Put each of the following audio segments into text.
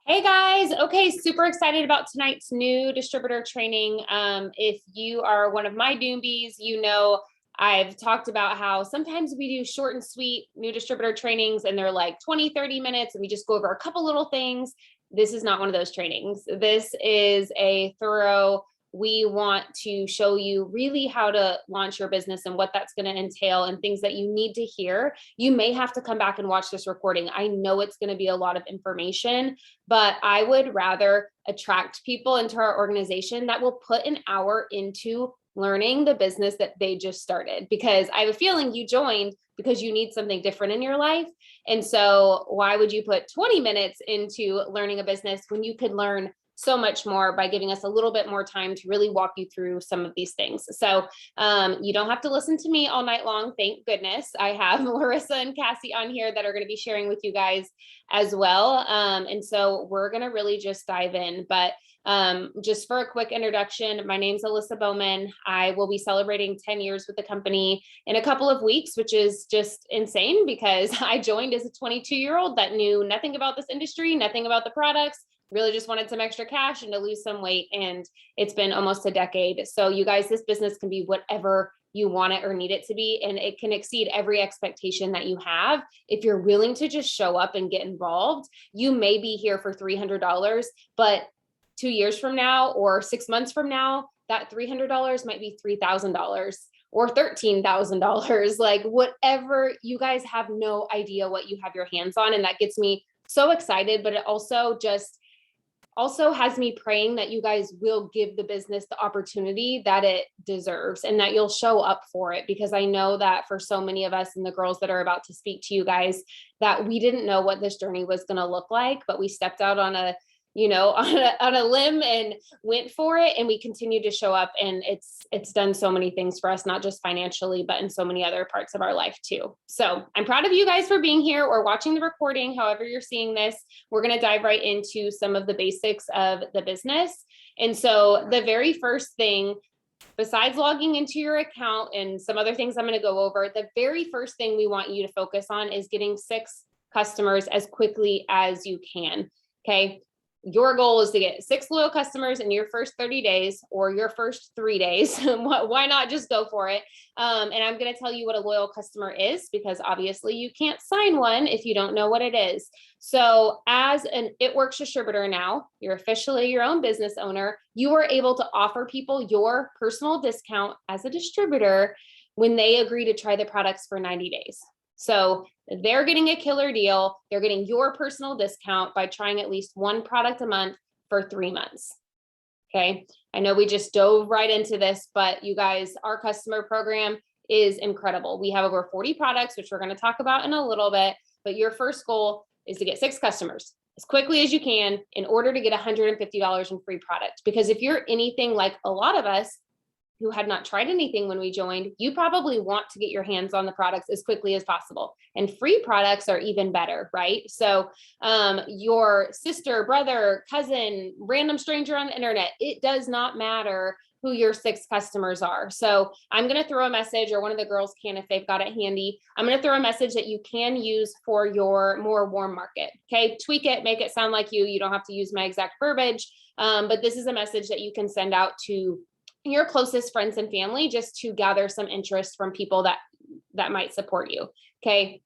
Hey guys, okay, super excited about tonight's new distributor training. If you are one of my Doombies, you know I've talked about how sometimes we do short and sweet new distributor trainings and they're like 20, 30 minutes and we just go over a couple little things. This is not one of those trainings. This is a thorough, we want to show you really how to launch your business and what that's going to entail and things that you need to hear. You may have to come back and watch this recording. I know it's going to be a lot of information, but I would rather attract people into our organization that will put an hour into learning the business that they just started, because I have a feeling you joined because you need something different in your life. And so why would you put 20 minutes into learning a business when you could learn so much more by giving us a little bit more time to really walk you through some of these things. So you don't have to listen to me all night long. Thank goodness. I have Lorissa and Cassie on here that are going to be sharing with you guys as well. And so we're going to really just dive in. But just for a quick introduction, my name's Alyssa Bowman. I will be celebrating 10 years with the company in a couple of weeks, which is just insane because I joined as a 22-year-old that knew nothing about this industry, nothing about the products, really just wanted some extra cash and to lose some weight. And it's been almost a decade. So you guys, this business can be whatever you want it or need it to be. And it can exceed every expectation that you have. If you're willing to just show up and get involved, you may be here for $300, but 2 years from now or 6 months from now, that $300 might be $3,000 or $13,000, like whatever. You guys have no idea what you have your hands on. And that gets me so excited, but it also has me praying that you guys will give the business the opportunity that it deserves and that you'll show up for it. Because I know that for so many of us and the girls that are about to speak to you guys, that we didn't know what this journey was going to look like, but we stepped out on a limb and went for it. And we continue to show up, and it's done so many things for us, not just financially, but in so many other parts of our life too. So I'm proud of you guys for being here or watching the recording. However you're seeing this, we're going to dive right into some of the basics of the business. And so the very first thing, besides logging into your account and some other things I'm going to go over, the very first thing we want you to focus on is getting 6 customers as quickly as you can. Okay. Your goal is to get 6 loyal customers in your first 30 days or your first 3 days. Why not just go for it? And I'm going to tell you what a loyal customer is, because obviously you can't sign one if you don't know what it is. So as an It Works distributor now, you're officially your own business owner. You are able to offer people your personal discount as a distributor when they agree to try the products for 90 days. So they're getting a killer deal. They're getting your personal discount by trying at least one product a month for 3 months. Okay. I know we just dove right into this, but you guys, our customer program is incredible. We have over 40 products, which we're going to talk about in a little bit, but your first goal is to get 6 customers as quickly as you can in order to get $150 in free product. Because if you're anything like a lot of us who had not tried anything when we joined, you probably want to get your hands on the products as quickly as possible. And free products are even better, right? So your sister, brother, cousin, random stranger on the internet, it does not matter who your 6 customers are. So I'm going to throw a message, or one of the girls can if they've got it handy. I'm going to throw a message that you can use for your more warm market. Okay, tweak it, make it sound like you. You don't have to use my exact verbiage, but this is a message that you can send out to your closest friends and family just to gather some interest from people that might support you. Okay.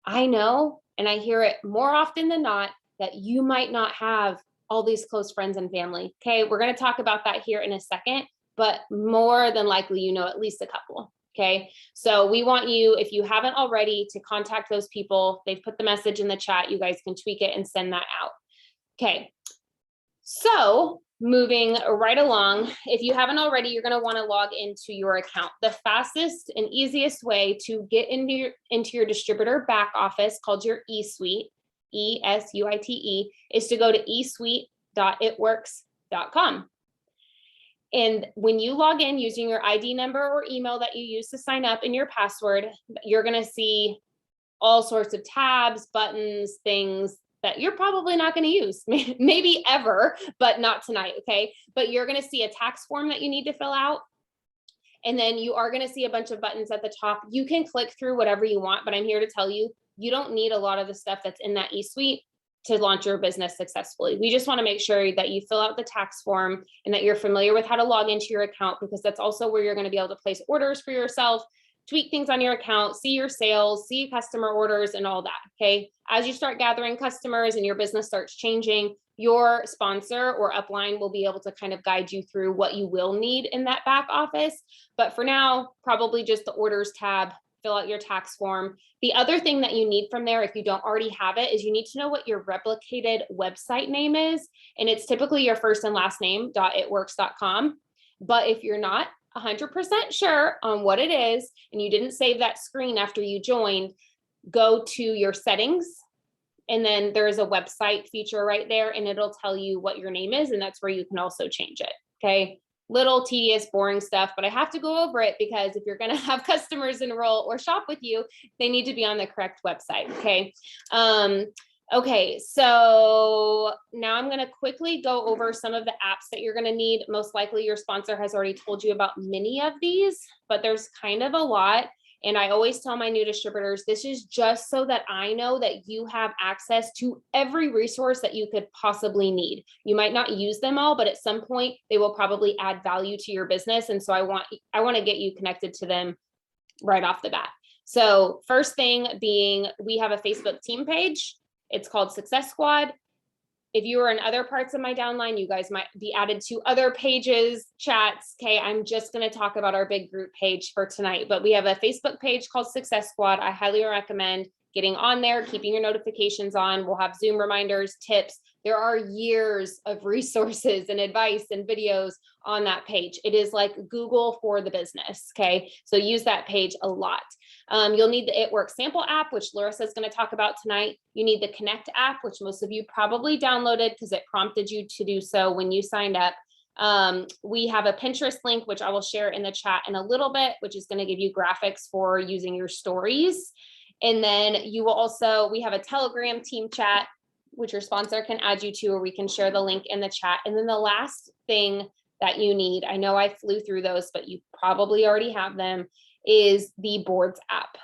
I know, and I hear it more often than not, that you might not have all these close friends and family. Okay. We're going to talk about that here in a second, but more than likely, you know, at least a couple. Okay. So we want you, if you haven't already, to contact those people. They've put the message in the chat. You guys can tweak it and send that out. Okay. So moving right along, if you haven't already, you're going to want to log into your account. The fastest and easiest way to get into your distributor back office, called your eSuite, ESUITE, is to go to eSuite.itworks.com. And when you log in using your ID number or email that you use to sign up and your password, you're going to see all sorts of tabs, buttons, things that you're probably not going to use, maybe ever, but not tonight. Okay. But you're going to see a tax form that you need to fill out. And then you are going to see a bunch of buttons at the top. You can click through whatever you want, but I'm here to tell you, you don't need a lot of the stuff that's in that eSuite to launch your business successfully. We just want to make sure that you fill out the tax form and that you're familiar with how to log into your account, because that's also where you're going to be able to place orders for yourself, tweak things on your account, see your sales, see customer orders and all that. Okay. As you start gathering customers and your business starts changing, your sponsor or upline will be able to kind of guide you through what you will need in that back office. But for now, probably just the orders tab, fill out your tax form. The other thing that you need from there, if you don't already have it, is you need to know what your replicated website name is. And it's typically your first and last name, .itworks.com. But if you're not 100% sure on what it is, and you didn't save that screen after you joined, go to your settings. And then there's a website feature right there, and it'll tell you what your name is. And that's where you can also change it. Okay. Little tedious, boring stuff, but I have to go over it because if you're going to have customers enroll or shop with you, they need to be on the correct website. Okay. Okay. So now I'm going to quickly go over some of the apps that you're going to need. Most likely your sponsor has already told you about many of these, but there's kind of a lot. And I always tell my new distributors, this is just so that I know that you have access to every resource that you could possibly need. You might not use them all, but at some point they will probably add value to your business. And so I want to get you connected to them right off the bat. So first thing being, we have a Facebook team page. It's called Success Squad. If you are in other parts of my downline, you guys might be added to other pages, chats. Okay, I'm just going to talk about our big group page for tonight, but we have a Facebook page called Success Squad. I highly recommend getting on there, keeping your notifications on. We'll have Zoom reminders, tips. There are years of resources and advice and videos on that page. It is like Google for the business. Okay, so use that page a lot. You'll need the It Works sample app, which Lorissa is going to talk about tonight. You need the Connect app, which most of you probably downloaded because it prompted you to do so when you signed up. We have a Pinterest link, which I will share in the chat in a little bit, which is going to give you graphics for using your stories. And then you will also, we have a Telegram team chat, which your sponsor can add you to, or we can share the link in the chat. And then the last thing that you need, I know I flew through those, but you probably already have them, is the boards app.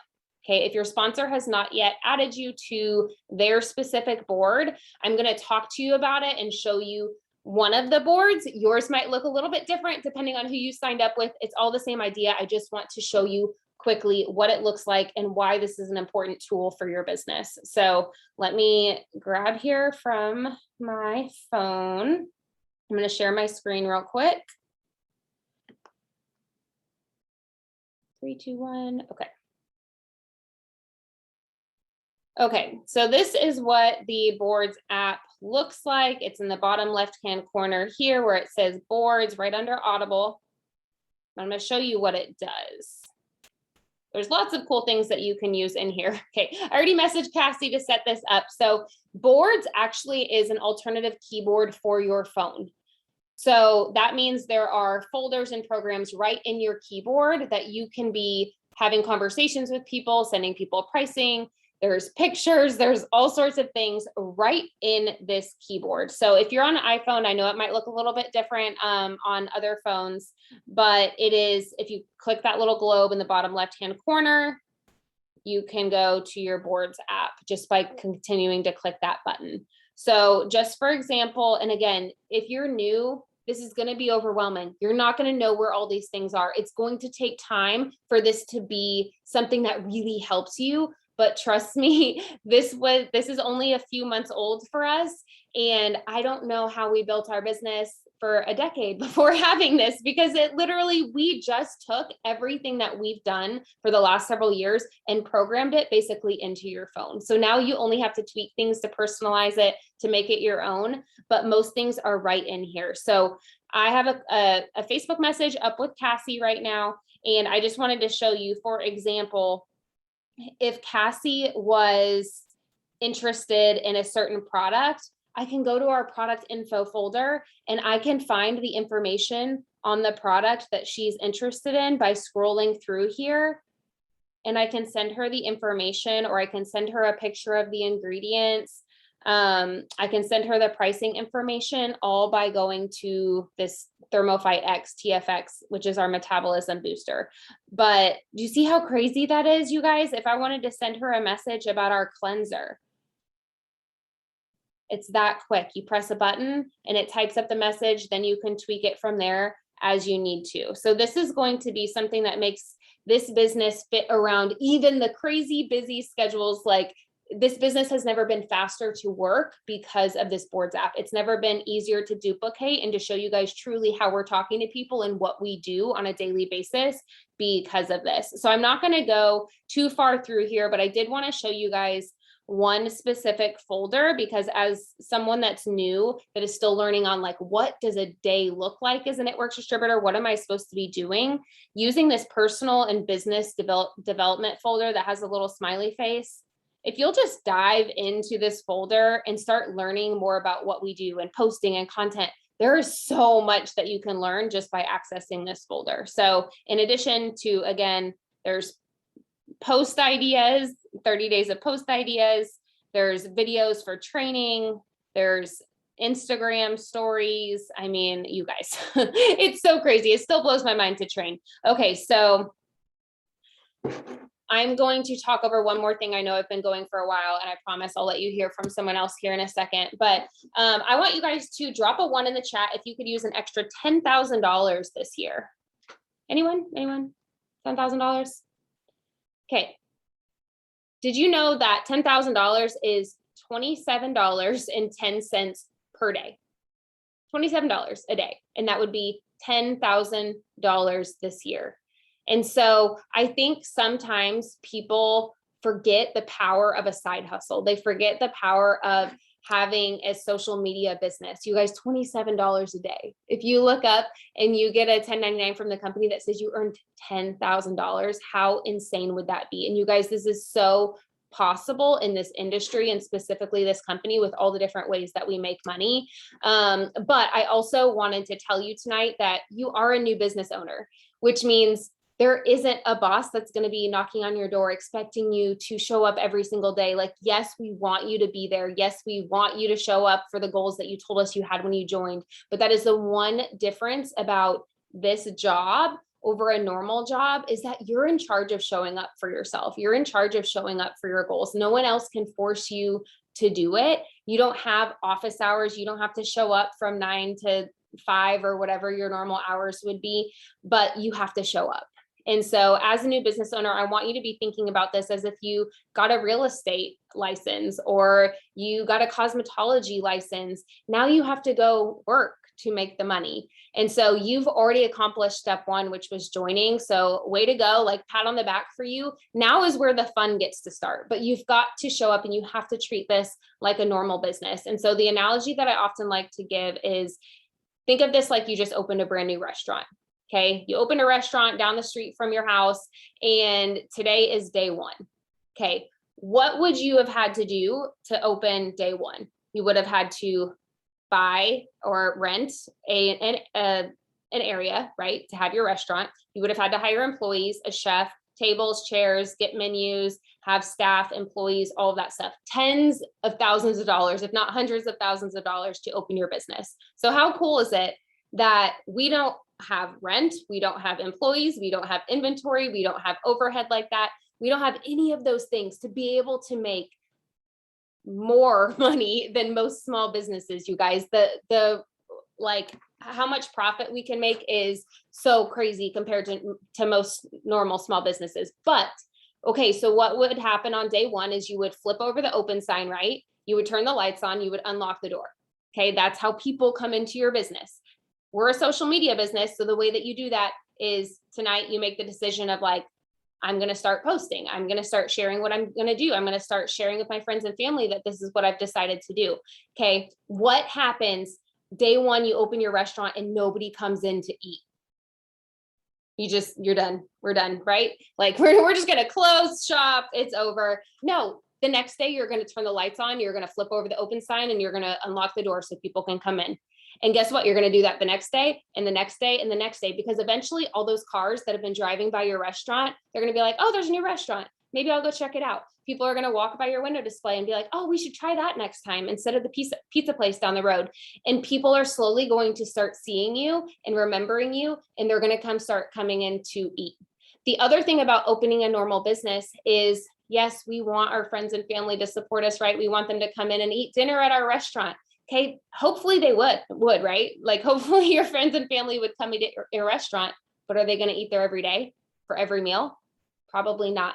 Okay, if your sponsor has not yet added you to their specific board, I'm going to talk to you about it and show you one of the boards. Yours might look a little bit different depending on who you signed up with. It's all the same idea. I just want to show you quickly what it looks like and why this is an important tool for your business. So let me grab here from my phone. I'm going to share my screen real quick. 3, 2, 1. Okay. Okay, so this is what the boards app looks like. It's in the bottom left-hand corner here where it says boards right under Audible. I'm going to show you what it does. There's lots of cool things that you can use in here. Okay, I already messaged Cassie to set this up. So boards actually is an alternative keyboard for your phone. So that means there are folders and programs right in your keyboard that you can be having conversations with people, sending people pricing. There's pictures, there's all sorts of things right in this keyboard. So if you're on an iPhone, I know it might look a little bit different on other phones, but it is, if you click that little globe in the bottom left-hand corner, you can go to your boards app just by continuing to click that button. So just for example, and again, if you're new, this is going to be overwhelming. You're not going to know where all these things are. It's going to take time for this to be something that really helps you. But trust me, this is only a few months old for us. And I don't know how we built our business for a decade before having this, because it literally, we just took everything that we've done for the last several years and programmed it basically into your phone. So now you only have to tweak things to personalize it, to make it your own, but most things are right in here. So I have a Facebook message up with Cassie right now. And I just wanted to show you, for example, if Cassie was interested in a certain product, I can go to our product info folder and I can find the information on the product that she's interested in by scrolling through here. And I can send her the information, or I can send her a picture of the ingredients. I can send her the pricing information, all by going to this ThermoFight X TFX, which is our metabolism booster. But do you see how crazy that is, you guys? If I wanted to send her a message about our cleanser, It's that quick. You press a button and it types up the message, then you can tweak it from there as you need to. So this is going to be something that makes this business fit around even the crazy busy schedules. Like, this business has never been faster to work because of this boards app. It's never been easier to duplicate and to show you guys truly how we're talking to people and what we do on a daily basis because of this. So I'm not going to go too far through here, but I did want to show you guys one specific folder, because as someone that's new, that is still learning on like, what does a day look like as a network distributor? What am I supposed to be doing? Using this personal and business development folder that has a little smiley face. If you'll just dive into this folder and start learning more about what we do and posting and content, there is so much that you can learn just by accessing this folder. So in addition to, again, there's post ideas, 30 days of post ideas, there's videos for training, there's Instagram stories. I mean, you guys, it's so crazy. It still blows my mind to train. Okay, so I'm going to talk over one more thing. I know I've been going for a while, and I promise I'll let you hear from someone else here in a second. But I want you guys to drop a 1 in the chat if you could use an extra $10,000 this year. Anyone? Anyone? $10,000? Okay. Did you know that $10,000 is $27.10 per day? $27 a day. And that would be $10,000 this year. And so I think sometimes people forget the power of a side hustle. They forget the power of having a social media business. You guys, $27 a day. If you look up and you get a 1099 from the company that says you earned $10,000, how insane would that be? And you guys, this is so possible in this industry, and specifically this company, with all the different ways that we make money. But I also wanted to tell you tonight that you are a new business owner, which means there isn't a boss that's going to be knocking on your door expecting you to show up every single day. Like, yes, we want you to be there. Yes, we want you to show up for the goals that you told us you had when you joined. But that is the one difference about this job over a normal job, is that you're in charge of showing up for yourself. You're in charge of showing up for your goals. No one else can force you to do it. You don't have office hours. You don't have to show up from 9 to 5 or whatever your normal hours would be, but you have to show up. And so as a new business owner, I want you to be thinking about this as if you got a real estate license or you got a cosmetology license. Now you have to go work to make the money. And so you've already accomplished step 1, which was joining. So way to go, like, pat on the back for you. Now is where the fun gets to start, but you've got to show up and you have to treat this like a normal business. And so the analogy that I often like to give is, think of this like you just opened a brand new restaurant. Okay, you opened a restaurant down the street from your house, and today is day 1. Okay, what would you have had to do to open day 1? You would have had to buy or rent an area, right, to have your restaurant. You would have had to hire employees, a chef, tables, chairs, get menus, have staff, employees, all of that stuff. Tens of thousands of dollars, if not hundreds of thousands of dollars, to open your business. So how cool is it that we don't have rent, we don't have employees, we don't have inventory, we don't have overhead like that. We don't have any of those things to be able to make more money than most small businesses, you guys. The like, how much profit we can make is so crazy compared to most normal small businesses. But okay, so what would happen on day 1 is you would flip over the open sign, right? You would turn the lights on, you would unlock the door. Okay, that's how people come into your business. We're a social media business. So the way that you do that is tonight you make the decision of like, I'm going to start posting. I'm going to start sharing what I'm going to do. I'm going to start sharing with my friends and family that this is what I've decided to do. Okay. What happens day 1, you open your restaurant and nobody comes in to eat? You're done. We're done, right? Like we're just going to close shop. It's over. No, the next day you're going to turn the lights on. You're going to flip over the open sign and you're going to unlock the door so people can come in. And guess what? You're going to do that the next day and the next day and the next day, because eventually all those cars that have been driving by your restaurant, they're going to be like, oh, there's a new restaurant. Maybe I'll go check it out. People are going to walk by your window display and be like, oh, we should try that next time instead of the pizza place down the road. And people are slowly going to start seeing you and remembering you, and they're going to start coming in to eat. The other thing about opening a normal business is Yes, we want our friends and family to support us, right? We want them to come in and eat dinner at our restaurant. Okay. Hopefully they would, right? Like hopefully your friends and family would come eat at your restaurant, but are they going to eat there every day for every meal? Probably not.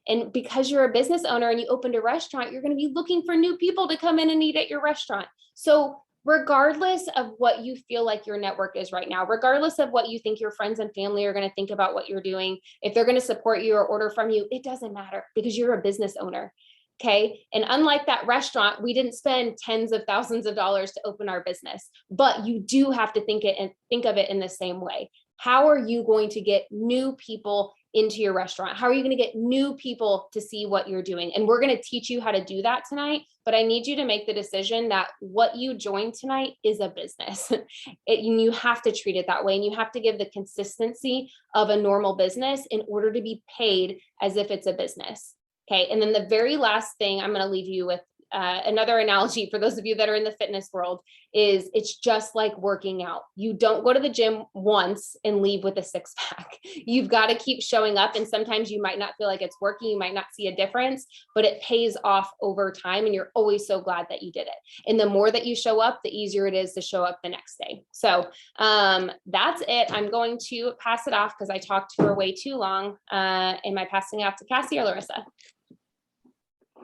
And because you're a business owner and you opened a restaurant, you're going to be looking for new people to come in and eat at your restaurant. So regardless of what you feel like your network is right now, regardless of what you think your friends and family are going to think about what you're doing, if they're going to support you or order from you, it doesn't matter because you're a business owner. Okay. And unlike that restaurant, we didn't spend tens of thousands of dollars to open our business, but you do have to think of it in the same way. How are you going to get new people into your restaurant? How are you going to get new people to see what you're doing? And we're going to teach you how to do that tonight, but I need you to make the decision that what you joined tonight is a business. And you have to treat it that way. And you have to give the consistency of a normal business in order to be paid as if it's a business. Okay. And then the very last thing I'm going to leave you with, another analogy for those of you that are in the fitness world is it's just like working out. You don't go to the gym once and leave with a six pack. You've got to keep showing up. And sometimes you might not feel like it's working. You might not see a difference, but it pays off over time. And you're always so glad that you did it. And the more that you show up, the easier it is to show up the next day. So that's it. I'm going to pass it off because I talked for way too long. Am I passing it off to Cassie or Lorissa?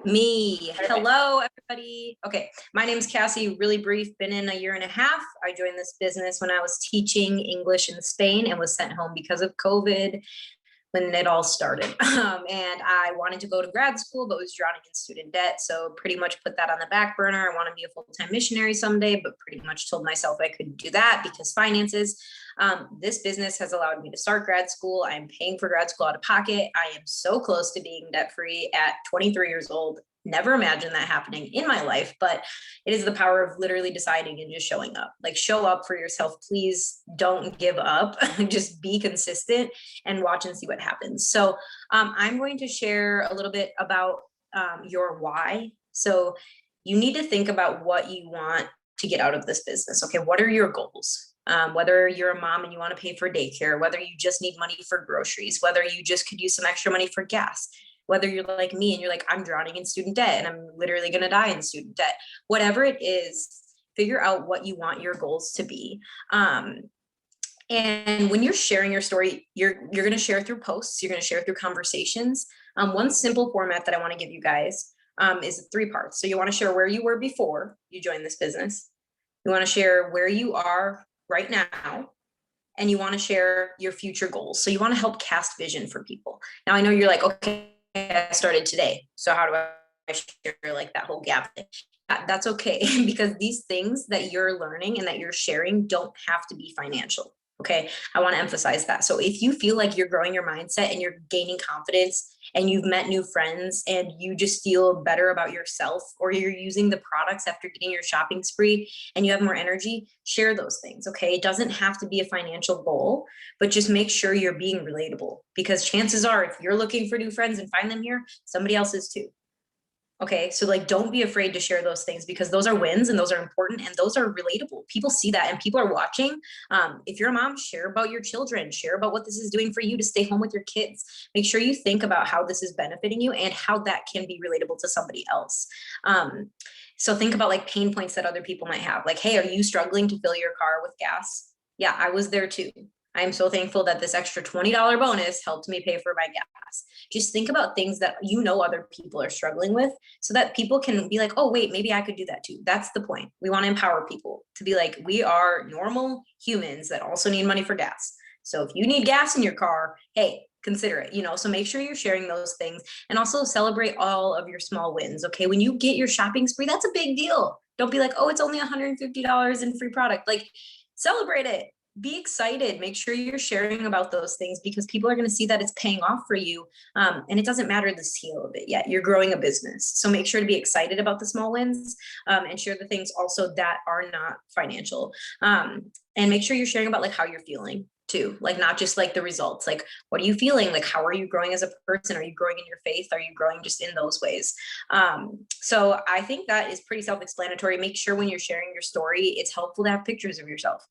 Me. Hello, everybody. Okay, my name is Cassie. Really brief, been in a year and a half. I joined this business when I was teaching English in Spain and was sent home because of COVID when it all started. And I wanted to go to grad school, but was drowning in student debt. So pretty much put that on the back burner. I want to be a full-time missionary someday, but pretty much told myself I couldn't do that because finances. This business has allowed me to start grad school. I'm paying for grad school out of pocket. I am so close to being debt-free at 23 years old. Never imagined that happening in my life, but it is the power of literally deciding and just showing up. Like, show up for yourself. Please don't give up. Just be consistent and watch and see what happens. So I'm going to share a little bit about your why. So you need to think about what you want to get out of this business. Okay, what are your goals? Whether you're a mom and you want to pay for daycare, whether you just need money for groceries, whether you just could use some extra money for gas, whether you're like me and you're like, I'm drowning in student debt and I'm literally going to die in student debt, whatever it is, figure out what you want your goals to be. And when you're sharing your story, you're going to share through posts, you're going to share through conversations. One simple format that I want to give you guys is 3 parts. So you want to share where you were before you joined this business. You want to share where you are right now. And you want to share your future goals. So you want to help cast vision for people. Now I know you're like, okay, I started today. So how do I share like that whole gap thing? That's okay, because these things that you're learning and that you're sharing don't have to be financial. Okay. I want to emphasize that. So if you feel like you're growing your mindset and you're gaining confidence and you've met new friends and you just feel better about yourself, or you're using the products after getting your shopping spree and you have more energy, share those things. Okay. It doesn't have to be a financial goal, but just make sure you're being relatable, because chances are if you're looking for new friends and find them here, somebody else is too. Okay. So like, don't be afraid to share those things, because those are wins and those are important and those are relatable. People see that and people are watching. If you're a mom, share about your children, share about what this is doing for you to stay home with your kids. Make sure you think about how this is benefiting you and how that can be relatable to somebody else. So think about like pain points that other people might have. Like, hey, are you struggling to fill your car with gas? Yeah, I was there too. I am so thankful that this extra $20 bonus helped me pay for my gas. Just think about things that you know other people are struggling with, so that people can be like, oh, wait, maybe I could do that too. That's the point. We want to empower people to be like, we are normal humans that also need money for gas. So if you need gas in your car, hey, consider it, so make sure you're sharing those things, and also celebrate all of your small wins. Okay. When you get your shopping spree, that's a big deal. Don't be like, oh, it's only $150 in free product. Like, celebrate it. Be excited. Make sure you're sharing about those things, because people are going to see that it's paying off for you. And it doesn't matter the scale of it yet. You're growing a business. So make sure to be excited about the small wins, and share the things also that are not financial. And make sure you're sharing about like how you're feeling too. Like, not just like the results, like what are you feeling? Like, how are you growing as a person? Are you growing in your faith? Are you growing just in those ways? So I think that is pretty self-explanatory. Make sure when you're sharing your story, it's helpful to have pictures of yourself.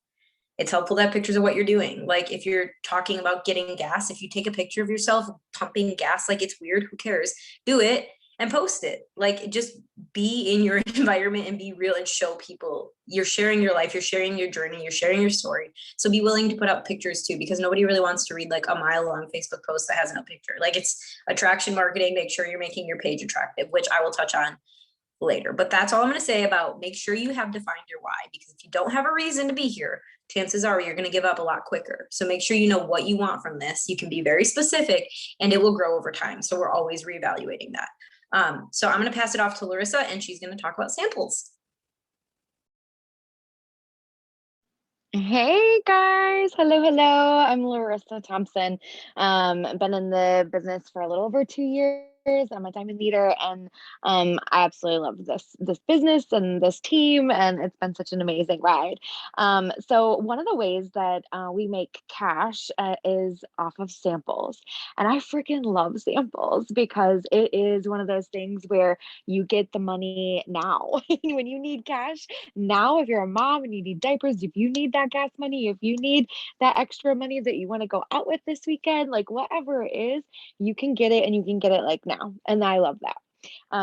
It's helpful to have pictures of what you're doing. Like if you're talking about getting gas, if you take a picture of yourself pumping gas, like it's weird, who cares? Do it and post it. Like just be in your environment and be real and show people you're sharing your life, you're sharing your journey, you're sharing your story. So be willing to put up pictures too, because nobody really wants to read like a mile long Facebook post that has no picture. Like it's attraction marketing. Make sure you're making your page attractive, which I will touch on later. But that's all I'm going to say about make sure you have defined your why, because if you don't have a reason to be here, chances are you're going to give up a lot quicker. So make sure you know what you want from this. You can be very specific and it will grow over time. So we're always reevaluating that. So I'm going to pass it off to Lorissa and she's going to talk about samples. Hey guys, hello. I'm Lorissa Thompson. Been in the business for a little over 2 years. I'm a diamond leader, and I absolutely love this business and this team, and it's been such an amazing ride. So one of the ways that we make cash is off of samples, and I freaking love samples because it is one of those things where you get the money now when you need cash now. If you're a mom and you need diapers, if you need that gas money, if you need that extra money that you want to go out with this weekend, like whatever it is, you can get it, and you can get it like now. And I love that.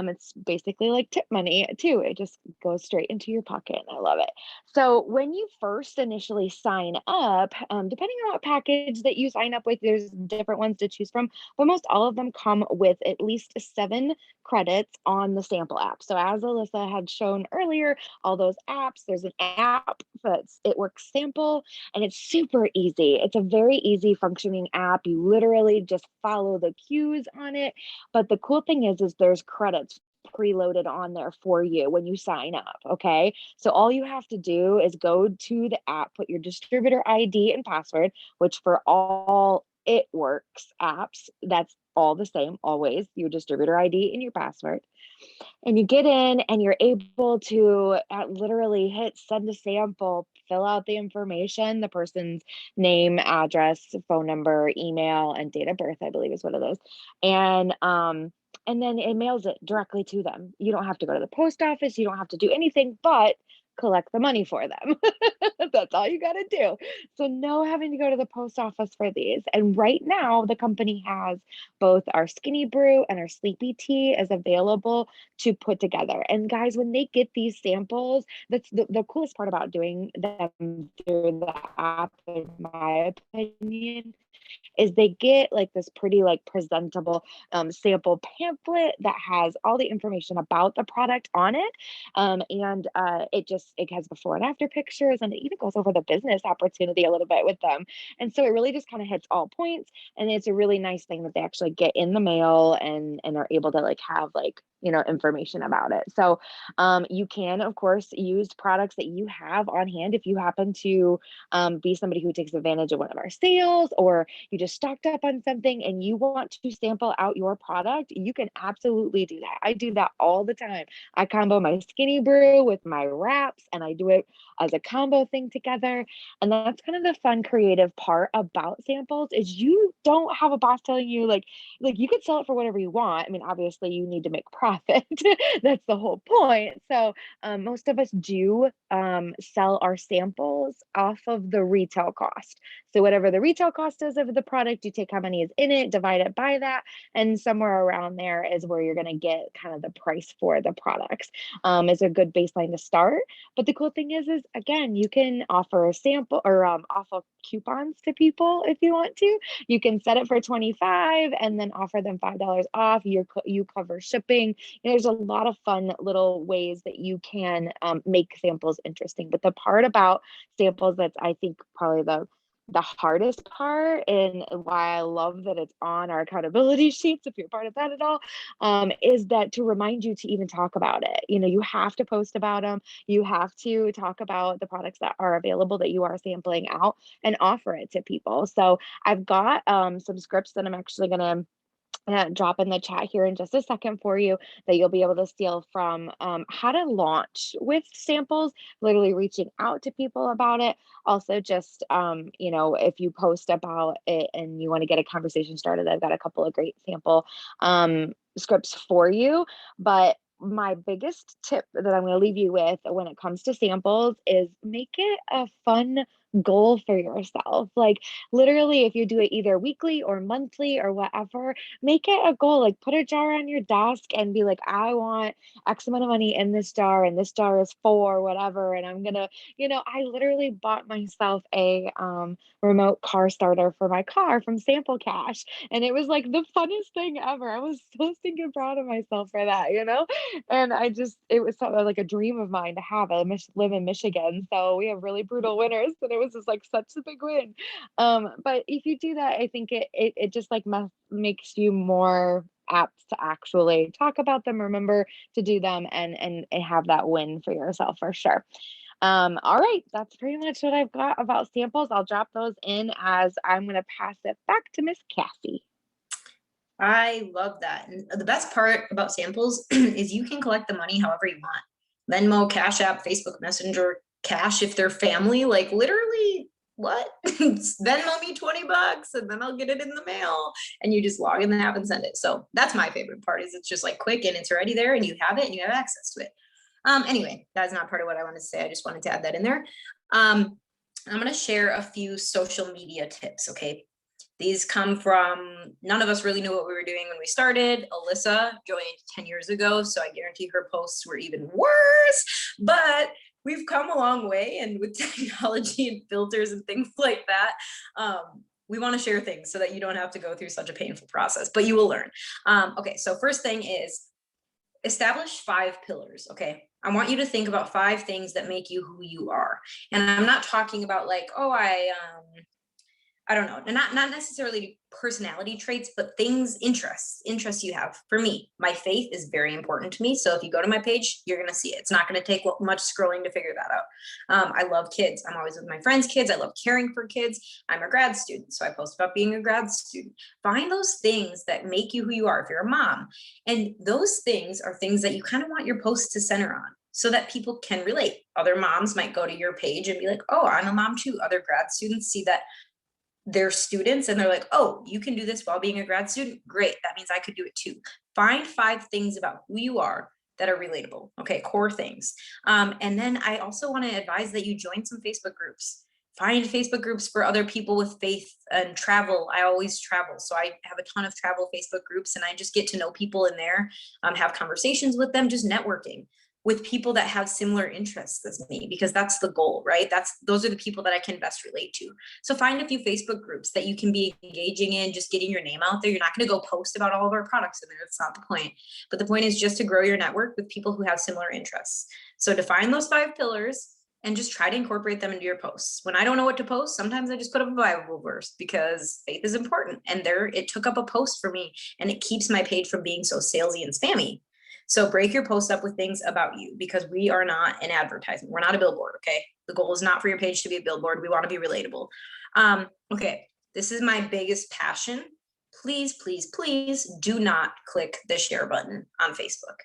It's basically like tip money too. It just goes straight into your pocket, and I love it. So when you first initially sign up, depending on what package that you sign up with, there's different ones to choose from, but most all of them come with at least 7 credits on the sample app. So as Alyssa had shown earlier, all those apps, there's an app that's it works sample, and it's super easy. It's a very easy functioning app. You literally just follow the cues on it. But the cool thing is there's credits preloaded on there for you when you sign up. Okay. So all you have to do is go to the app, put your distributor ID and password, which for all it works apps, that's all the same, always your distributor ID and your password. And you get in and you're able to literally hit send a sample, fill out the information, the person's name, address, phone number, email, and date of birth, I believe is what it is. And then it mails it directly to them. You don't have to go to the post office. You don't have to do anything but collect the money for them. That's all you got to do. So no having to go to the post office for these. And right now the company has both our skinny brew and our sleepy tea is available to put together. And guys, when they get these samples, that's the coolest part about doing them through the app, in my opinion, is they get like this pretty like presentable sample pamphlet that has all the information about the product on it. It has before and after pictures, and it even goes over the business opportunity a little bit with them. And so it really just kind of hits all points. And it's a really nice thing that they actually get in the mail and are able to like have like, information about it. So you can, of course, use products that you have on hand. If you happen to be somebody who takes advantage of one of our sales, or you just stocked up on something and you want to sample out your product, you can absolutely do that. I do that all the time. I combo my skinny brew with my wraps, and I do it as a combo thing together. And that's kind of the fun, creative part about samples is you don't have a boss telling you like you could sell it for whatever you want. I mean, obviously you need to make profit. That's the whole point. So most of us do sell our samples off of the retail cost. So whatever the retail cost is of the product, you take how many is in it, divide it by that, and somewhere around there is where you're going to get kind of the price for the products. Is a good baseline to start. But the cool thing is again, you can offer a sample or offer coupons to people if you want to. You can set it for 25 and then offer them $5 off. You cover shipping. There's a lot of fun little ways that you can make samples interesting. But the part about samples that's I think probably the hardest part, and why I love that it's on our accountability sheets if you're part of that at all, is that to remind you to even talk about it. You have to post about them. You have to talk about the products that are available that you are sampling out and offer it to people. So I've got some scripts that I'm actually going to drop in the chat here in just a second for you that you'll be able to steal from how to launch with samples, literally reaching out to people about it. Also, just, if you post about it and you want to get a conversation started, I've got a couple of great sample scripts for you. But my biggest tip that I'm going to leave you with when it comes to samples is make it a fun goal for yourself. Like literally, if you do it either weekly or monthly or whatever, make it a goal. Like put a jar on your desk and be like, I want X amount of money in this jar, and this jar is for whatever. And I'm gonna, I literally bought myself a remote car starter for my car from Sample Cash. And it was like the funnest thing ever. I was so stinking proud of myself for that. And it was something like a dream of mine to have. I live in Michigan, so we have really brutal winters, and it was just like such a big win. But if you do that, I think it just like makes you more apt to actually talk about them, remember to do them, and have that win for yourself for sure. All right, that's pretty much what I've got about samples. I'll drop those in as I'm going to pass it back to Miss Cassie. I love that. And the best part about samples is you can collect the money however you want. Venmo, Cash App, Facebook Messenger, Cash if they're family, like literally what? Venmo me $20 and then I'll get it in the mail, and you just log in the app and send it. So that's my favorite part, is it's just like quick and it's already there and you have it and you have access to it. Anyway, that's not part of what I wanted to say. I just wanted to add that in there. I'm going to share a few social media tips. Okay. These come from, none of us really knew what we were doing when we started. Lorissa joined 10 years ago, so I guarantee her posts were even worse, but we've come a long way. And with technology and filters and things like that, we want to share things so that you don't have to go through such a painful process, but you will learn. Okay, so first thing is establish 5 pillars. Okay, I want you to think about 5 things that make you who you are. And I'm not talking about like, oh, I don't know, not necessarily personality traits, but interests you have. For me, my faith is very important to me. So if you go to my page, you're going to see it. It's not going to take much scrolling to figure that out. I love kids. I'm always with my friends' kids. I love caring for kids. I'm a grad student, so I post about being a grad student. Find those things that make you who you are if you're a mom. And those things are things that you kind of want your posts to center on, so that people can relate. Other moms might go to your page and be like, oh, I'm a mom too. Other grad students see that they're students and they're like, oh, you can do this while being a grad student. Great. That means I could do it too. Find 5 things about who you are that are relatable. Okay. Core things. And then I also want to advise that you join some Facebook groups. Find Facebook groups for other people with faith and travel. I always travel. So I have a ton of travel Facebook groups, and I just get to know people in there, have conversations with them, just networking with people that have similar interests as me, because that's the goal, right? Those are the people that I can best relate to. So find a few Facebook groups that you can be engaging in, just getting your name out there. You're not going to go post about all of our products in there. That's not the point. But the point is just to grow your network with people who have similar interests. So define those 5 pillars and just try to incorporate them into your posts. When I don't know what to post, sometimes I just put up a Bible verse, because faith is important. And it took up a post for me, and it keeps my page from being so salesy and spammy. So break your post up with things about you, because we are not an advertisement. We're not a billboard. Okay. The goal is not for your page to be a billboard. We want to be relatable. Okay. This is my biggest passion. Please, please, please do not click the share button on Facebook.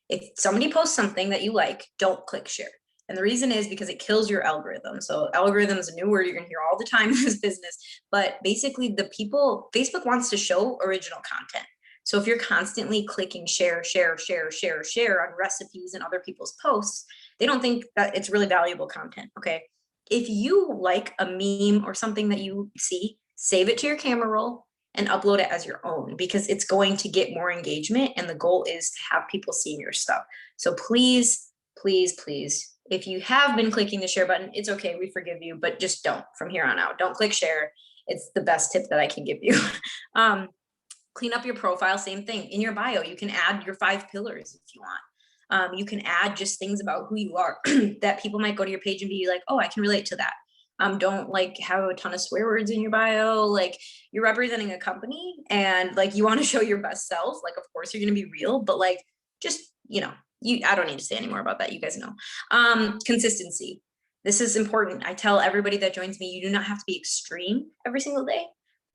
If somebody posts something that you like, don't click share. And the reason is because it kills your algorithm. So algorithm is a new word you're going to hear all the time in this business, but basically Facebook wants to show original content. So if you're constantly clicking share on recipes and other people's posts, they don't think that it's really valuable content. Okay. If you like a meme or something that you see, save it to your camera roll and upload it as your own, because it's going to get more engagement. And the goal is to have people seeing your stuff. So please, please, please, if you have been clicking the share button, it's okay. We forgive you, but just don't from here on out. Don't click share. It's the best tip that I can give you. Clean up your profile, same thing. In your bio, you can add your 5 pillars if you want. You can add just things about who you are that people might go to your page and be like, oh, I can relate to that. Don't like have a ton of swear words in your bio. Like, you're representing a company and like you want to show your best self. Like, of course you're going to be real, but like, just, I don't need to say any more about that. You guys know. Consistency. This is important. I tell everybody that joins me, you do not have to be extreme every single day,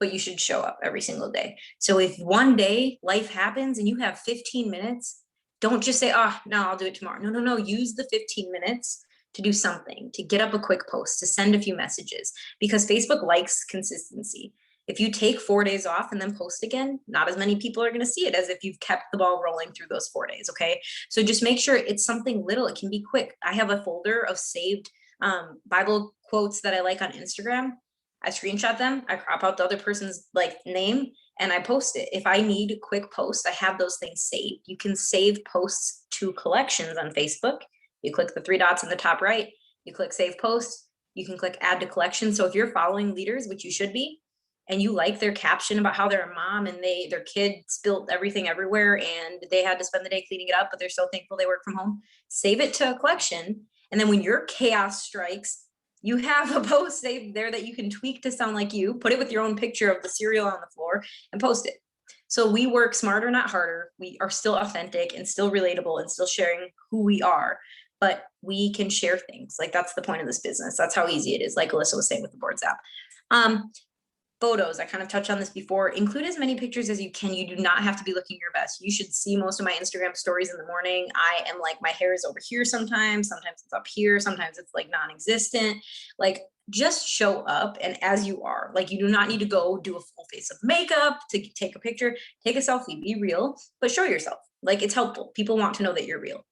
but you should show up every single day. So if one day life happens and you have 15 minutes, don't just say, oh, no, I'll do it tomorrow. No. Use the 15 minutes to do something, to get up a quick post, to send a few messages, because Facebook likes consistency. If you take 4 days off and then post again, not as many people are going to see it as if you've kept the ball rolling through those 4 days. Okay. So just make sure it's something little. It can be quick. I have a folder of saved Bible quotes that I like on Instagram. I screenshot them, I crop out the other person's like name, and I post it. If I need a quick post, I have those things saved. You can save posts to collections on Facebook. You click the three dots in the top right, you click save post, you can click add to collection. So if you're following leaders, which you should be, and you like their caption about how they're a mom and their kid spilled everything everywhere and they had to spend the day cleaning it up, but they're so thankful they work from home, save it to a collection. And then when your chaos strikes, you have a post saved there that you can tweak to sound like you, put it with your own picture of the cereal on the floor and post it. So we work smarter, not harder. We are still authentic and still relatable and still sharing who we are, but we can share things. Like that's the point of this business. That's how easy it is. Like Alyssa was saying with the boards app. Photos, I kind of touched on this before, include as many pictures as you can. You do not have to be looking your best. You should see most of my Instagram stories in the morning. I am like, my hair is over here sometimes it's up here, sometimes it's like non-existent. Like just show up and as you are. Like you do not need to go do a full face of makeup to take a picture, take a selfie, be real, but show yourself. Like it's helpful. People want to know that you're real.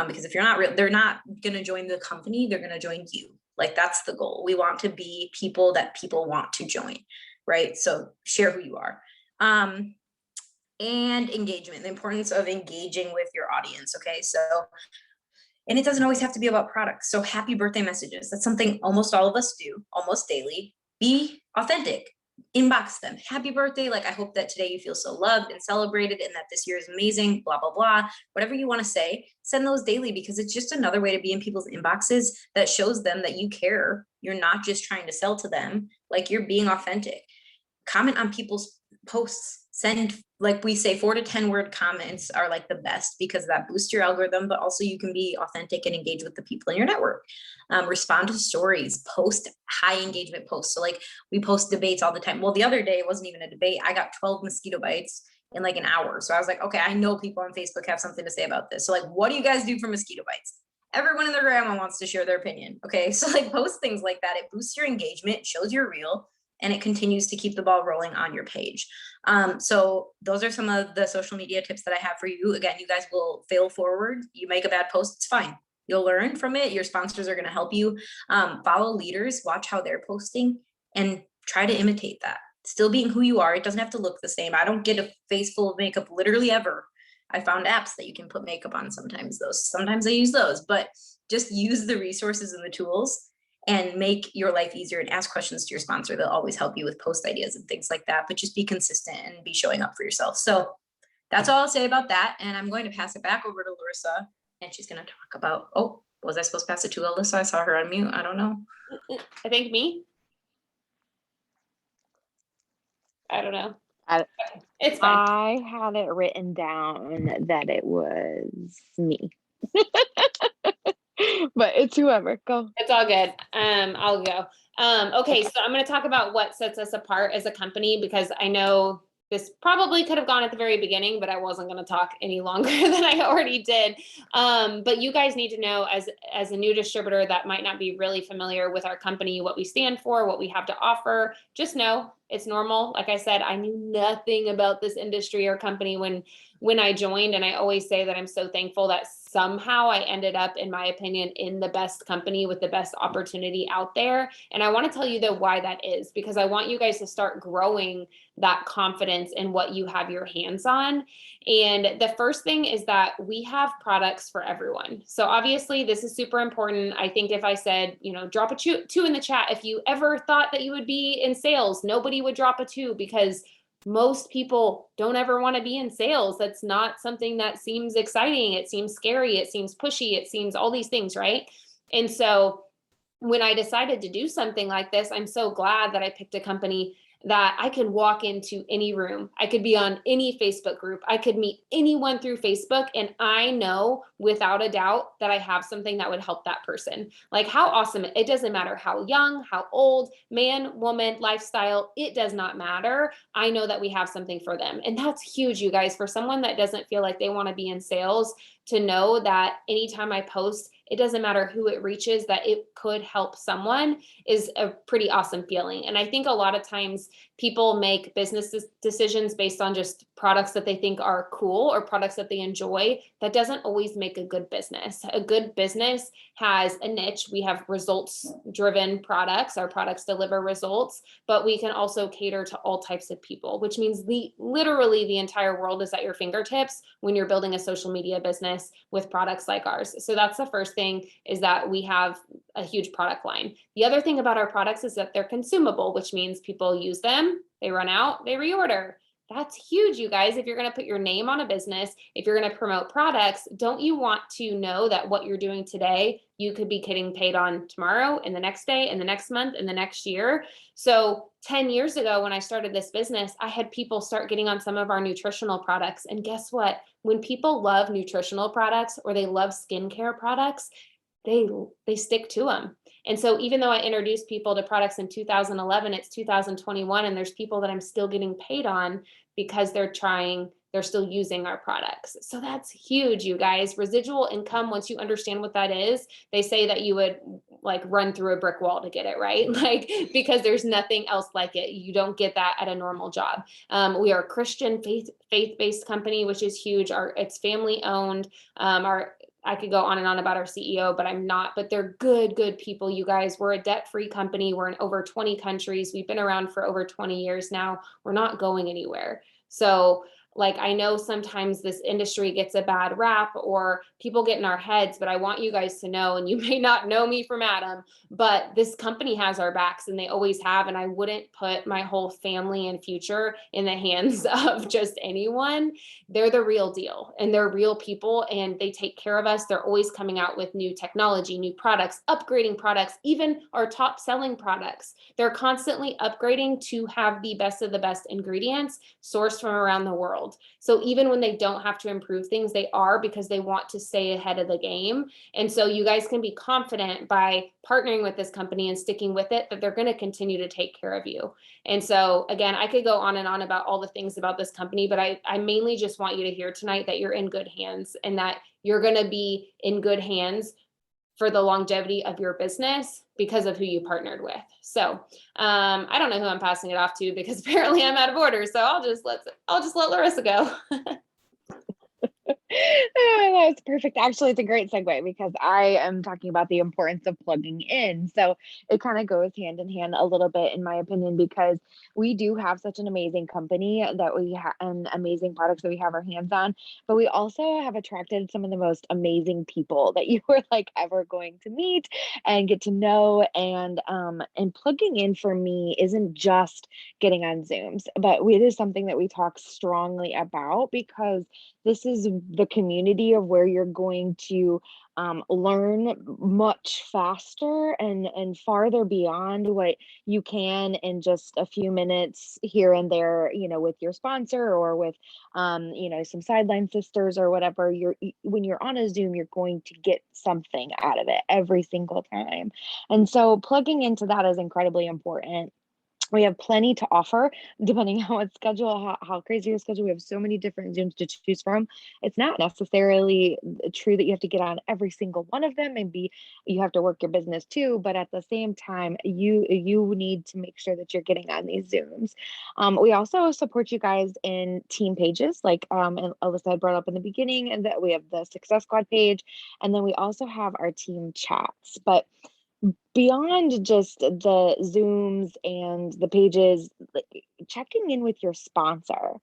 Because if you're not real, they're not going to join the company, they're going to join you. Like that's the goal. We want to be people that people want to join. Right? So share who you are. And engagement, the importance of engaging with your audience. Okay. So, and it doesn't always have to be about products. So happy birthday messages. That's something almost all of us do almost daily. Be authentic, inbox them. Happy birthday. Like, I hope that today you feel so loved and celebrated and that this year is amazing, blah, blah, blah, whatever you want to say, send those daily because it's just another way to be in people's inboxes that shows them that you care. You're not just trying to sell to them. Like you're being authentic. Comment on people's posts, send, like we say, 4 to 10 word comments are like the best because that boosts your algorithm, but also you can be authentic and engage with the people in your network. Respond to stories, post high engagement posts. So like we post debates all the time. Well, the other day, it wasn't even a debate. I got 12 mosquito bites in like an hour. So I was like, okay, I know people on Facebook have something to say about this. So like, what do you guys do for mosquito bites? Everyone and their grandma wants to share their opinion. Okay. So like post things like that. It boosts your engagement, shows you're real, and it continues to keep the ball rolling on your page. So those are some of the social media tips that I have for you. Again, you guys will fail forward. You make a bad post, it's fine. You'll learn from it. Your sponsors are going to help you. Follow leaders, watch how they're posting, and try to imitate that. Still being who you are. It doesn't have to look the same. I don't get a face full of makeup literally ever. I found apps that you can put makeup on sometimes. Sometimes I use those, but just use the resources and the tools and make your life easier and ask questions to your sponsor. They'll always help you with post ideas and things like that, but just be consistent and be showing up for yourself. So that's all I'll say about that. And I'm going to pass it back over to Lorissa and she's going to talk about, oh, was I supposed to pass it to Alyssa? I saw her on mute. I don't know. I think me. I don't know. It's fine. I had it written down that it was me. But it's whoever. Go. It's all good. I'll go. Okay, so I'm going to talk about what sets us apart as a company because I know this probably could have gone at the very beginning, but I wasn't going to talk any longer than I already did. But you guys need to know as a new distributor that might not be really familiar with our company, what we stand for, what we have to offer. Just know it's normal. Like I said, I knew nothing about this industry or company when I joined. And I always say that I'm so thankful that somehow I ended up, in my opinion, in the best company with the best opportunity out there. And I want to tell you though why that is, because I want you guys to start growing that confidence in what you have your hands on. And the first thing is that we have products for everyone. So obviously this is super important. I think if I said, drop a two in the chat, if you ever thought that you would be in sales, nobody would drop a 2 because most people don't ever want to be in sales. That's not something that seems exciting. It seems scary. It seems pushy. It seems all these things, right? And so when I decided to do something like this, I'm so glad that I picked a company that I could walk into any room. I could be on any Facebook group. I could meet anyone through Facebook. And I know without a doubt that I have something that would help that person. Like how awesome. It doesn't matter how young, how old, man, woman, lifestyle, it does not matter. I know that we have something for them. And that's huge, you guys, for someone that doesn't feel like they want to be in sales, to know that anytime I post, it doesn't matter who it reaches, that it could help someone is a pretty awesome feeling. And I think a lot of times people make business decisions based on just products that they think are cool or products that they enjoy. That doesn't always make make a good business. A good business has a niche. We have results-driven products. Our products deliver results, but we can also cater to all types of people, which means literally the entire world is at your fingertips when you're building a social media business with products like ours. So that's the first thing, is that we have a huge product line. The other thing about our products is that they're consumable, which means people use them, they run out, they reorder. That's huge, you guys. If you're going to put your name on a business, if you're going to promote products, don't you want to know that what you're doing today, you could be getting paid on tomorrow and the next day and the next month and the next year? So 10 years ago, when I started this business, I had people start getting on some of our nutritional products. And guess what? When people love nutritional products or they love skincare products, they stick to them. And so even though I introduced people to products in 2011, it's 2021, and there's people that I'm still getting paid on because they're still using our products. So that's huge, you guys. Residual income, once you understand what that is, they say that you would like run through a brick wall to get it, right? Like, because there's nothing else like it. You don't get that at a normal job. We are a Christian faith-based company, which is huge. It's family owned. I could go on and on about our CEO, but I'm not, but they're good people, you guys. We're a debt-free company. We're in over 20 countries. We've been around for over 20 years now. We're not going anywhere. So like, I know sometimes this industry gets a bad rap or people get in our heads, but I want you guys to know, and you may not know me from Adam, but this company has our backs and they always have. And I wouldn't put my whole family and future in the hands of just anyone. They're the real deal and they're real people and they take care of us. They're always coming out with new technology, new products, upgrading products, even our top selling products. They're constantly upgrading to have the best of the best ingredients sourced from around the world. So even when they don't have to improve things, they are, because they want to stay ahead of the game. And so you guys can be confident by partnering with this company and sticking with it, that they're going to continue to take care of you. And so again, I could go on and on about all the things about this company, but I mainly just want you to hear tonight that you're in good hands and that you're going to be in good hands for the longevity of your business because of who you partnered with. So I don't know who I'm passing it off to, because apparently I'm out of order. So I'll just let Lorissa go. Oh, that's perfect. Actually, it's a great segue because I am talking about the importance of plugging in. So it kind of goes hand in hand a little bit, in my opinion, because we do have such an amazing company that we have, and amazing products that we have our hands on, but we also have attracted some of the most amazing people that you are like ever going to meet and get to know. And plugging in for me isn't just getting on Zooms, but it is something that we talk strongly about, because this is the community of where you're going to learn much faster and farther beyond what you can in just a few minutes here and there, with your sponsor or with, some sideline sisters or whatever. When you're on a Zoom, you're going to get something out of it every single time. And so plugging into that is incredibly important. We have plenty to offer depending on what schedule, how crazy your schedule. We have so many different Zooms to choose from. It's not necessarily true that you have to get on every single one of them. Maybe you have to work your business too, but at the same time, you need to make sure that you're getting on these Zooms. We also support you guys in team pages, like and Alyssa had brought up in the beginning, and that we have the Success Squad page, and then we also have our team chats. But beyond just the Zooms and the pages, checking in with your sponsor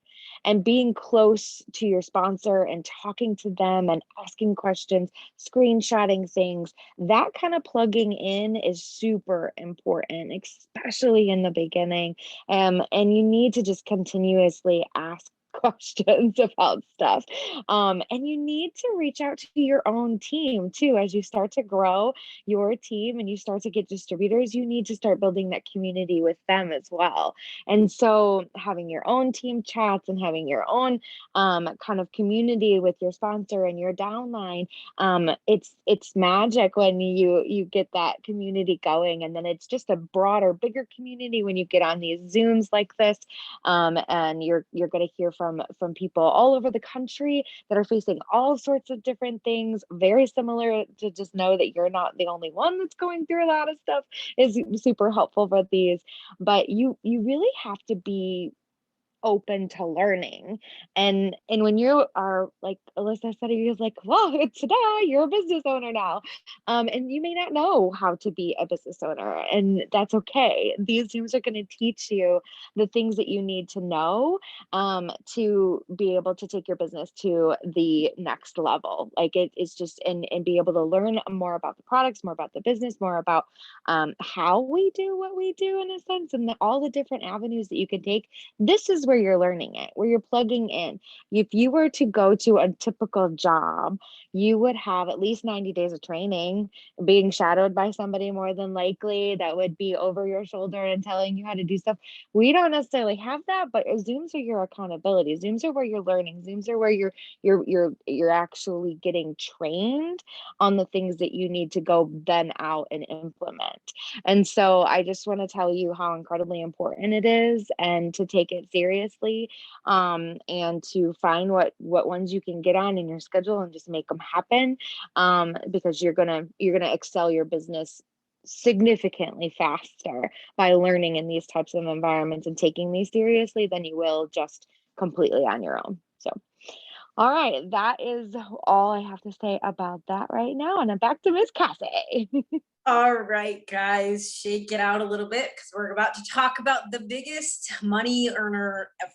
and being close to your sponsor and talking to them and asking questions, screenshotting things, that kind of plugging in is super important, especially in the beginning. And you need to just continuously ask questions about stuff. And you need to reach out to your own team too. As you start to grow your team and you start to get distributors, you need to start building that community with them as well. And so having your own team chats and having your own kind of community with your sponsor and your downline, it's magic when you get that community going. And then it's just a broader, bigger community when you get on these Zooms like this. And you're going to hear from people all over the country that are facing all sorts of different things, very similar. To just know that you're not the only one that's going through a lot of stuff is super helpful for these. But you really have to be open to learning. And when you are, like Alyssa said, you're like, well, it's ta-da, you're a business owner now. And you may not know how to be a business owner, and that's okay. These Zooms are going to teach you the things that you need to know, to be able to take your business to the next level. Like it's just, and be able to learn more about the products, more about the business, more about how we do what we do, in a sense, and all the different avenues that you can take. This is where you're learning it, where you're plugging in. If you were to go to a typical job, you would have at least 90 days of training, being shadowed by somebody more than likely that would be over your shoulder and telling you how to do stuff. We don't necessarily have that, but Zooms are your accountability. Zooms are where you're learning. Zooms are where you're actually getting trained on the things that you need to go then out and implement. And so I just want to tell you how incredibly important it is, and to take it seriously, and to find what ones you can get on in your schedule and just make them happen, because you're gonna excel your business significantly faster by learning in these types of environments and taking these seriously than you will just completely on your own. So all right, that is all I have to say about that right now. And I'm back to Miss Cassie. All right, guys, shake it out a little bit, because we're about to talk about the biggest money earner ever.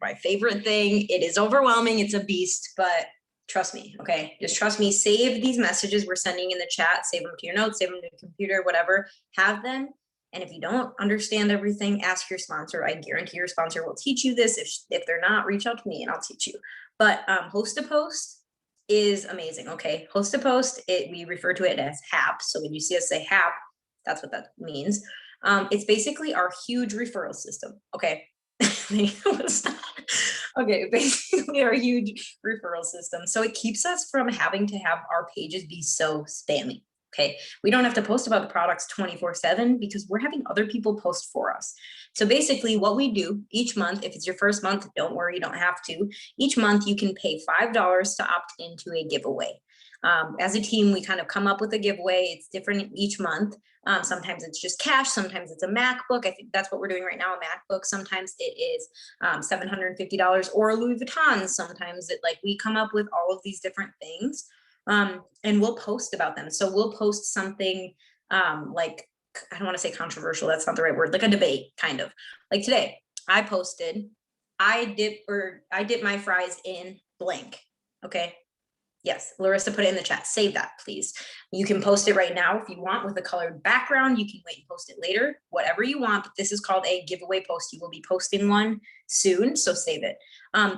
My favorite thing. It is overwhelming. It's a beast, but trust me, okay? Just trust me. Save these messages we're sending in the chat. Save them to your notes, save them to your computer, whatever. Have them. And if you don't understand everything, ask your sponsor. I guarantee your sponsor will teach you this. If they're not, reach out to me and I'll teach you. But host to post is amazing. Okay, host to post, we refer to it as HAP. So when you see us say HAP, that's what that means. It's basically our huge referral system. Okay. Okay, basically our huge referral system. So it keeps us from having to have our pages be so spammy. Okay, we don't have to post about the products 24/7 because we're having other people post for us. So basically what we do each month, if it's your first month, don't worry, you don't have to. Each month you can pay $5 to opt into a giveaway. As a team, we kind of come up with a giveaway. It's different each month. Sometimes it's just cash. Sometimes it's a MacBook. I think that's what we're doing right now, a MacBook. Sometimes it is $750 or a Louis Vuitton. Sometimes we come up with all of these different things. And we'll post about them. So we'll post something like, I don't want to say controversial, that's not the right word, like a debate kind of. Like today, I posted, I dip my fries in blank. Okay. Yes, Lorissa put it in the chat. Save that, please. You can post it right now if you want with a colored background. You can wait and post it later, whatever you want. But this is called a giveaway post. You will be posting one soon, so save it.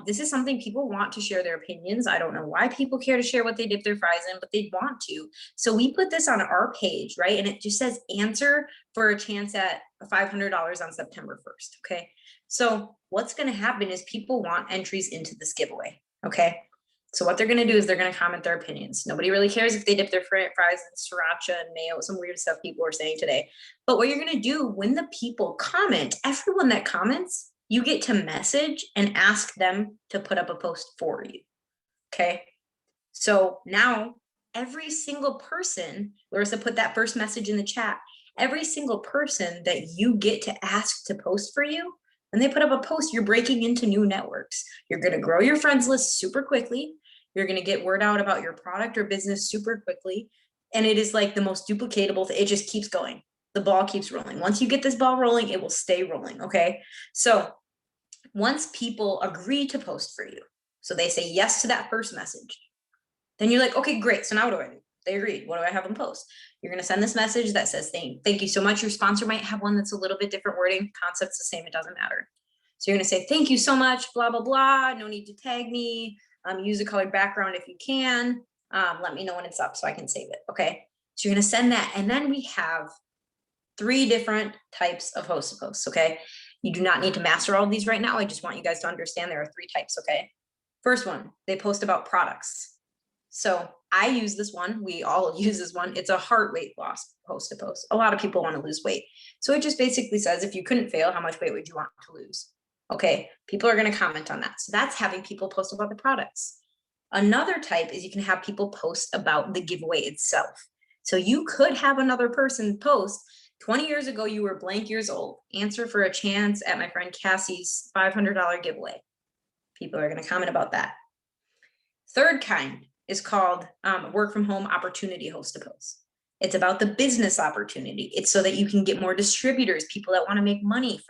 This is something people want to share their opinions. I don't know why people care to share what they dip their fries in, but they want to. So we put this on our page, right? And it just says answer for a chance at $500 on September 1st, okay? So what's going to happen is people want entries into this giveaway, okay? So what they're going to do is they're going to comment their opinions. Nobody really cares if they dip their fries in sriracha and mayo, some weird stuff people are saying today. But what you're going to do when the people comment, everyone that comments, you get to message and ask them to put up a post for you. Okay. So now every single person, Lorissa put that first message in the chat, every single person that you get to ask to post for you, when they put up a post, you're breaking into new networks. You're going to grow your friends list super quickly. You're going to get word out about your product or business super quickly. And it is like the most duplicatable thing. It just keeps going. The ball keeps rolling. Once you get this ball rolling, it will stay rolling. Okay. So once people agree to post for you, so they say yes to that first message, then you're like, okay, great. So now what do I do? They agreed. What do I have them post? You're going to send this message that says, thank you so much. Your sponsor might have one that's a little bit different wording. Concept's the same. It doesn't matter. So you're going to say, thank you so much, blah, blah, blah. No need to tag me. Use a colored background if you can. Let me know when it's up so I can save it. Okay. So you're going to send that. And then we have 3 different types of host to posts. Okay. You do not need to master all of these right now. I just want you guys to understand there are 3 types. Okay. First one, they post about products. So I use this one. We all use this one. It's a heart weight loss host to post. A lot of people want to lose weight. So it just basically says, if you couldn't fail, how much weight would you want to lose? Okay. People are going to comment on that. So that's having people post about the products. Another type is you can have people post about the giveaway itself. So you could have another person post, 20 years ago, you were blank years old. Answer for a chance at my friend Cassie's $500 giveaway. People are going to comment about that. Third kind is called work from home opportunity host to post. It's about the business opportunity. It's so that you can get more distributors, people that want to make money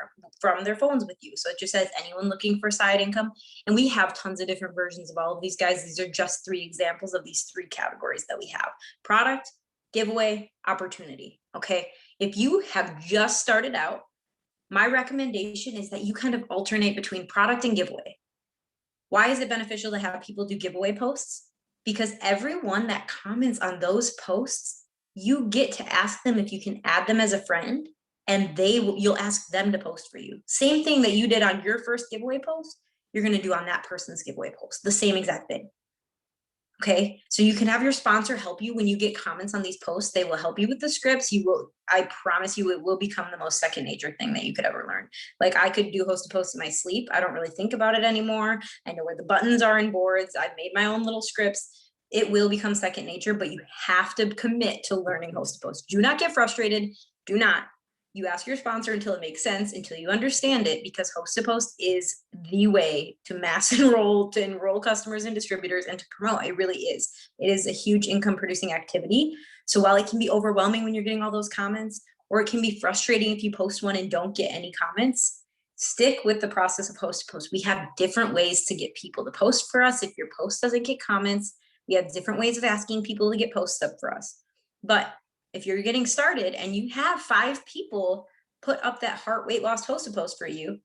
from their phones with you. So it just says anyone looking for side income. And we have tons of different versions of all of these guys. These are just 3 examples of these 3 categories that we have: product, giveaway, opportunity. Okay. If you have just started out, my recommendation is that you kind of alternate between product and giveaway. Why is it beneficial to have people do giveaway posts? Because everyone that comments on those posts, you get to ask them if you can add them as a friend, and you'll ask them to post for you. Same thing that you did on your first giveaway post, you're going to do on that person's giveaway post, the same exact thing. Okay, so you can have your sponsor help you when you get comments on these posts. They will help you with the scripts. I promise you, it will become the most second nature thing that you could ever learn. Like, I could do host to post in my sleep. I don't really think about it anymore. I know where the buttons are in boards. I've made my own little scripts. It will become second nature, but you have to commit to learning host to post. Do not get frustrated. Do not. You ask your sponsor until it makes sense, until you understand it, because host to post is the way to mass enroll, to enroll customers and distributors, and to promote. It really is. It is a huge income producing activity. So while it can be overwhelming when you're getting all those comments, or it can be frustrating if you post one and don't get any comments, stick with the process of host to post. We have different ways to get people to post for us. If your post doesn't get comments, we have different ways of asking people to get posts up for us. But if you're getting started and you have 5 people put up that heart weight loss host to post for you,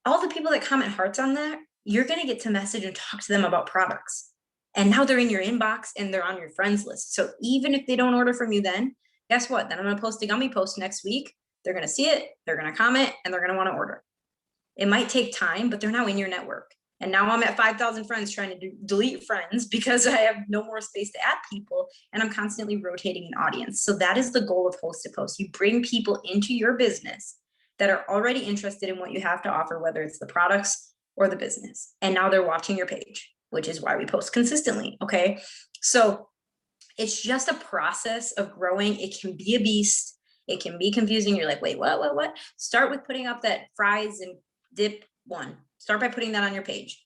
all the people that comment hearts on that, you're going to get to message and talk to them about products. And now they're in your inbox and they're on your friends list. So even if they don't order from you, then guess what? Then I'm going to post a gummy post next week. They're going to see it, they're going to comment, and they're going to want to order. It might take time, but they're now in your network. And now I'm at 5,000 friends trying to delete friends because I have no more space to add people, and I'm constantly rotating an audience. So that is the goal of host to post. You bring people into your business that are already interested in what you have to offer, whether it's the products or the business. And now they're watching your page, which is why we post consistently. Okay. So it's just a process of growing. It can be a beast. It can be confusing. You're like, wait, what? Start with putting up that fries and dip one. Start by putting that on your page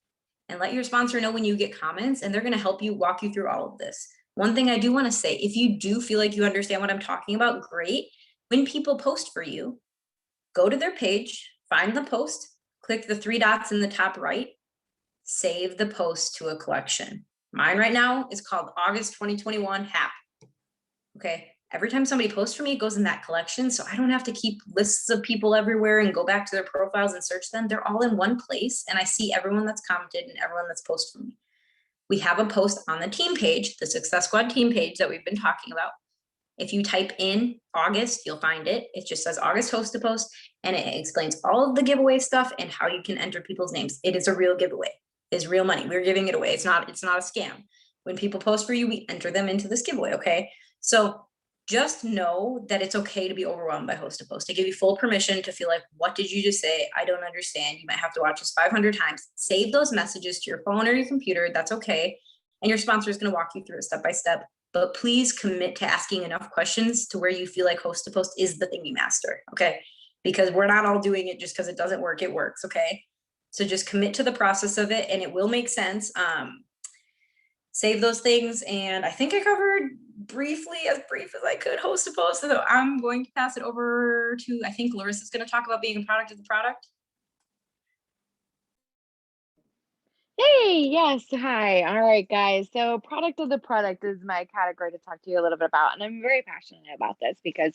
and let your sponsor know when you get comments, and they're going to help you, walk you through all of this. One thing I do want to say, if you do feel like you understand what I'm talking about, great. When people post for you, go to their page, find the post, click the 3 dots in the top right, save the post to a collection. Mine right now is called August 2021 HAP. Okay. Every time somebody posts for me, it goes in that collection. So I don't have to keep lists of people everywhere and go back to their profiles and search them. They're all in one place. And I see everyone that's commented and everyone that's posted for me. We have a post on the team page, the Success Squad team page that we've been talking about. If you type in August, you'll find it. It just says August host to post, and it explains all of the giveaway stuff and how you can enter people's names. It is a real giveaway. It's real money. We're giving it away. It's not a scam. When people post for you, we enter them into this giveaway. Okay. So just know that it's okay to be overwhelmed by host to post. I give you full permission to feel like, what did you just say? I don't understand. You might have to watch this 500 times. Save those messages to your phone or your computer. That's okay. And your sponsor is going to walk you through it step by step. But please commit to asking enough questions to where you feel like host to post is the thing you master. Okay. Because we're not all doing it just because it doesn't work. It works. Okay. So just commit to the process of it and it will make sense. Save those things. And I think I covered briefly, as brief as I could, host to post. So I'm going to pass it over to, I think Lorissa is going to talk about being a product of the product. Hey, yes, hi. All right, guys. So, product of the product is my category to talk to you a little bit about. And I'm very passionate about this because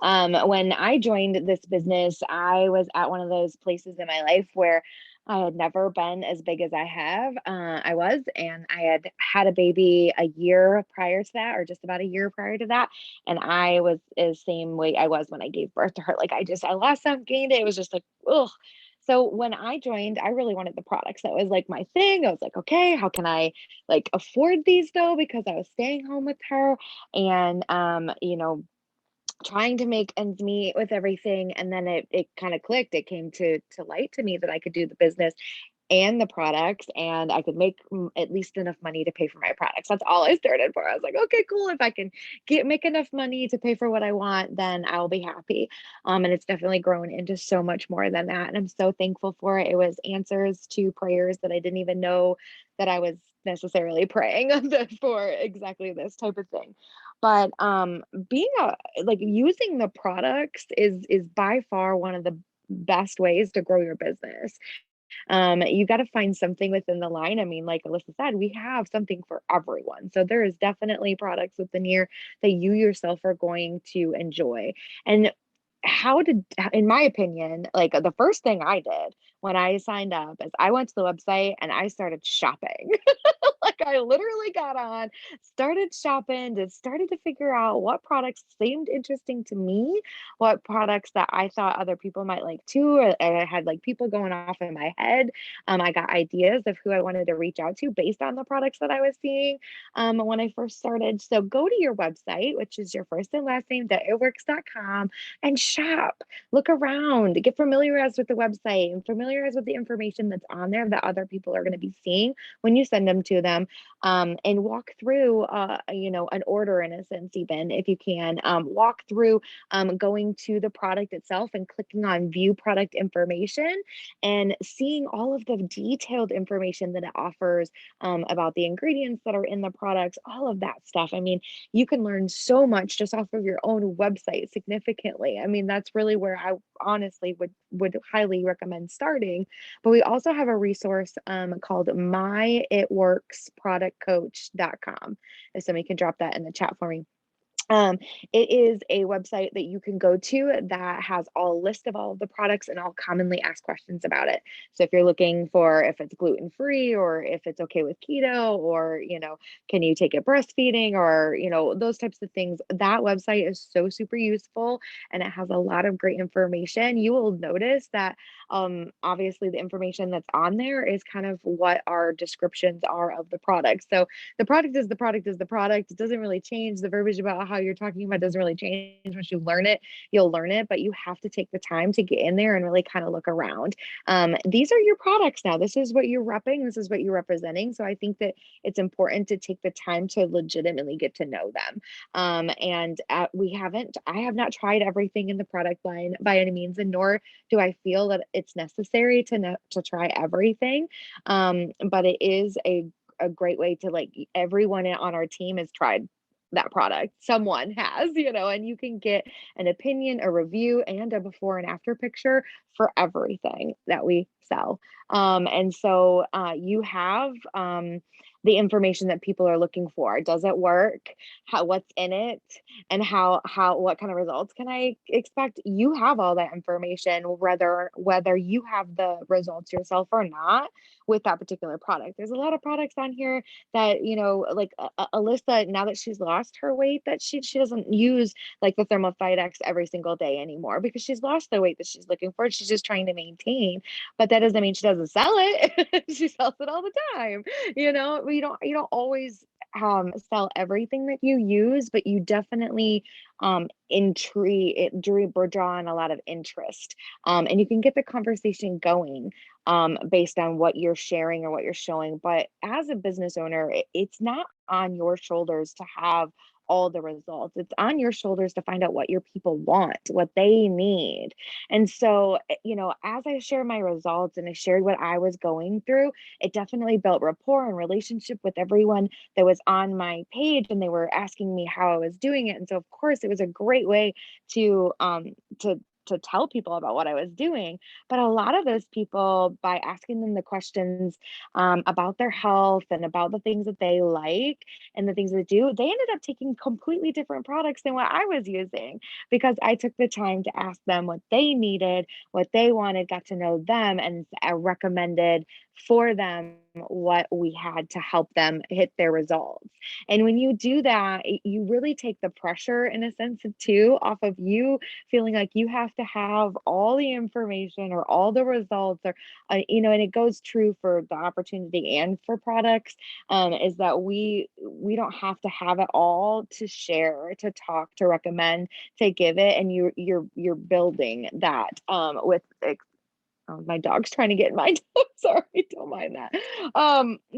when I joined this business, I was at one of those places in my life where I had never been as big as I have. And I had had a baby a year prior to that, or just about a year prior to that. And I was the same way I was when I gave birth to her. Like, I lost some, gained it. It was just like, ugh. So when I joined, I really wanted the products. That was like my thing. I was like, okay, how can I like afford these though? Because I was staying home with her and, trying to make ends meet with everything. And then it kind of clicked. It came to light to me that I could do the business. and the products, and I could make at least enough money to pay for my products. That's all I started for. I was like, okay, cool. If I can make enough money to pay for what I want, then I'll be happy. And it's definitely grown into so much more than that. And I'm so thankful for it. It was answers to prayers that I didn't even know that I was necessarily praying for exactly this type of thing. But being like using the products is by far one of the best ways to grow your business. You got to find something within the line. I mean, like Alyssa said, we have something for everyone. So there is definitely products within here that you yourself are going to enjoy. And in my opinion, like the first thing I did when I signed up is I went to the website and I started shopping. Like I literally got on, started shopping, and started to figure out what products seemed interesting to me, what products that I thought other people might like too. Or I had like people going off in my head. I got ideas of who I wanted to reach out to based on the products that I was seeing when I first started. So go to your website, which is your first and last name, itworks.com, and shop. Look around, get familiarized with the website and familiarize with the information that's on there that other people are going to be seeing when you send them to them, and walk through, an order in a sense, even if you can, walk through going to the product itself and clicking on view product information and seeing all of the detailed information that it offers about the ingredients that are in the products, all of that stuff. I mean, you can learn so much just off of your own website significantly. I mean, that's really where I honestly would highly recommend starting. But we also have a resource called myitworksproductcoach.com. If somebody can drop that in the chat for me. It is a website that you can go to that has a list of all of the products and all commonly asked questions about it. So if you're looking for if it's gluten-free or if it's okay with keto, or, can you take it breastfeeding, or, those types of things, that website is so super useful and it has a lot of great information. You will notice that obviously the information that's on there is kind of what our descriptions are of the product. So the product is the product is the product. It doesn't really change. The verbiage about how you're talking about doesn't really change. Once you learn it, you'll learn it, but you have to take the time to get in there and really kind of look around. These are your products now. This is what you're repping. This is what you're representing. So I think that it's important to take the time to legitimately get to know them. I have not tried everything in the product line by any means, and nor do I feel that it's necessary to try everything. But it is a great way to, like, everyone on our team has tried that product. Someone has, and you can get an opinion, a review, and a before and after picture for everything that we sell. And so you have the information that people are looking for. Does it work? What's in it? And what kind of results can I expect? You have all that information, whether you have the results yourself or not with that particular product. There's a lot of products on here that, like Alyssa, now that she's lost her weight, that she doesn't use like the Thermal X every single day anymore because she's lost the weight that she's looking for. She's just trying to maintain, but that doesn't mean she doesn't sell it. She sells it all the time. You don't always sell everything that you use, but you definitely draw on a lot of interest, and you can get the conversation going based on what you're sharing or what you're showing. But as a business owner, it's not on your shoulders to have all the results. It's on your shoulders to find out what your people want, what they need. And so, as I share my results and I shared what I was going through, it definitely built rapport and relationship with everyone that was on my page, and they were asking me how I was doing it. And so of course it was a great way to tell people about what I was doing. But a lot of those people, by asking them the questions about their health and about the things that they like and the things they do, they ended up taking completely different products than what I was using, because I took the time to ask them what they needed, what they wanted, got to know them, and I recommended for them what we had to help them hit their results. And when you do that, you really take the pressure, in a sense, too, off of you feeling like you have to have all the information or all the results, or and it goes true for the opportunity and for products, is that we don't have to have it all to share, to talk, to recommend, to give it. And you're building that with Oh, my dog's trying to get in my toe. Sorry, don't mind that.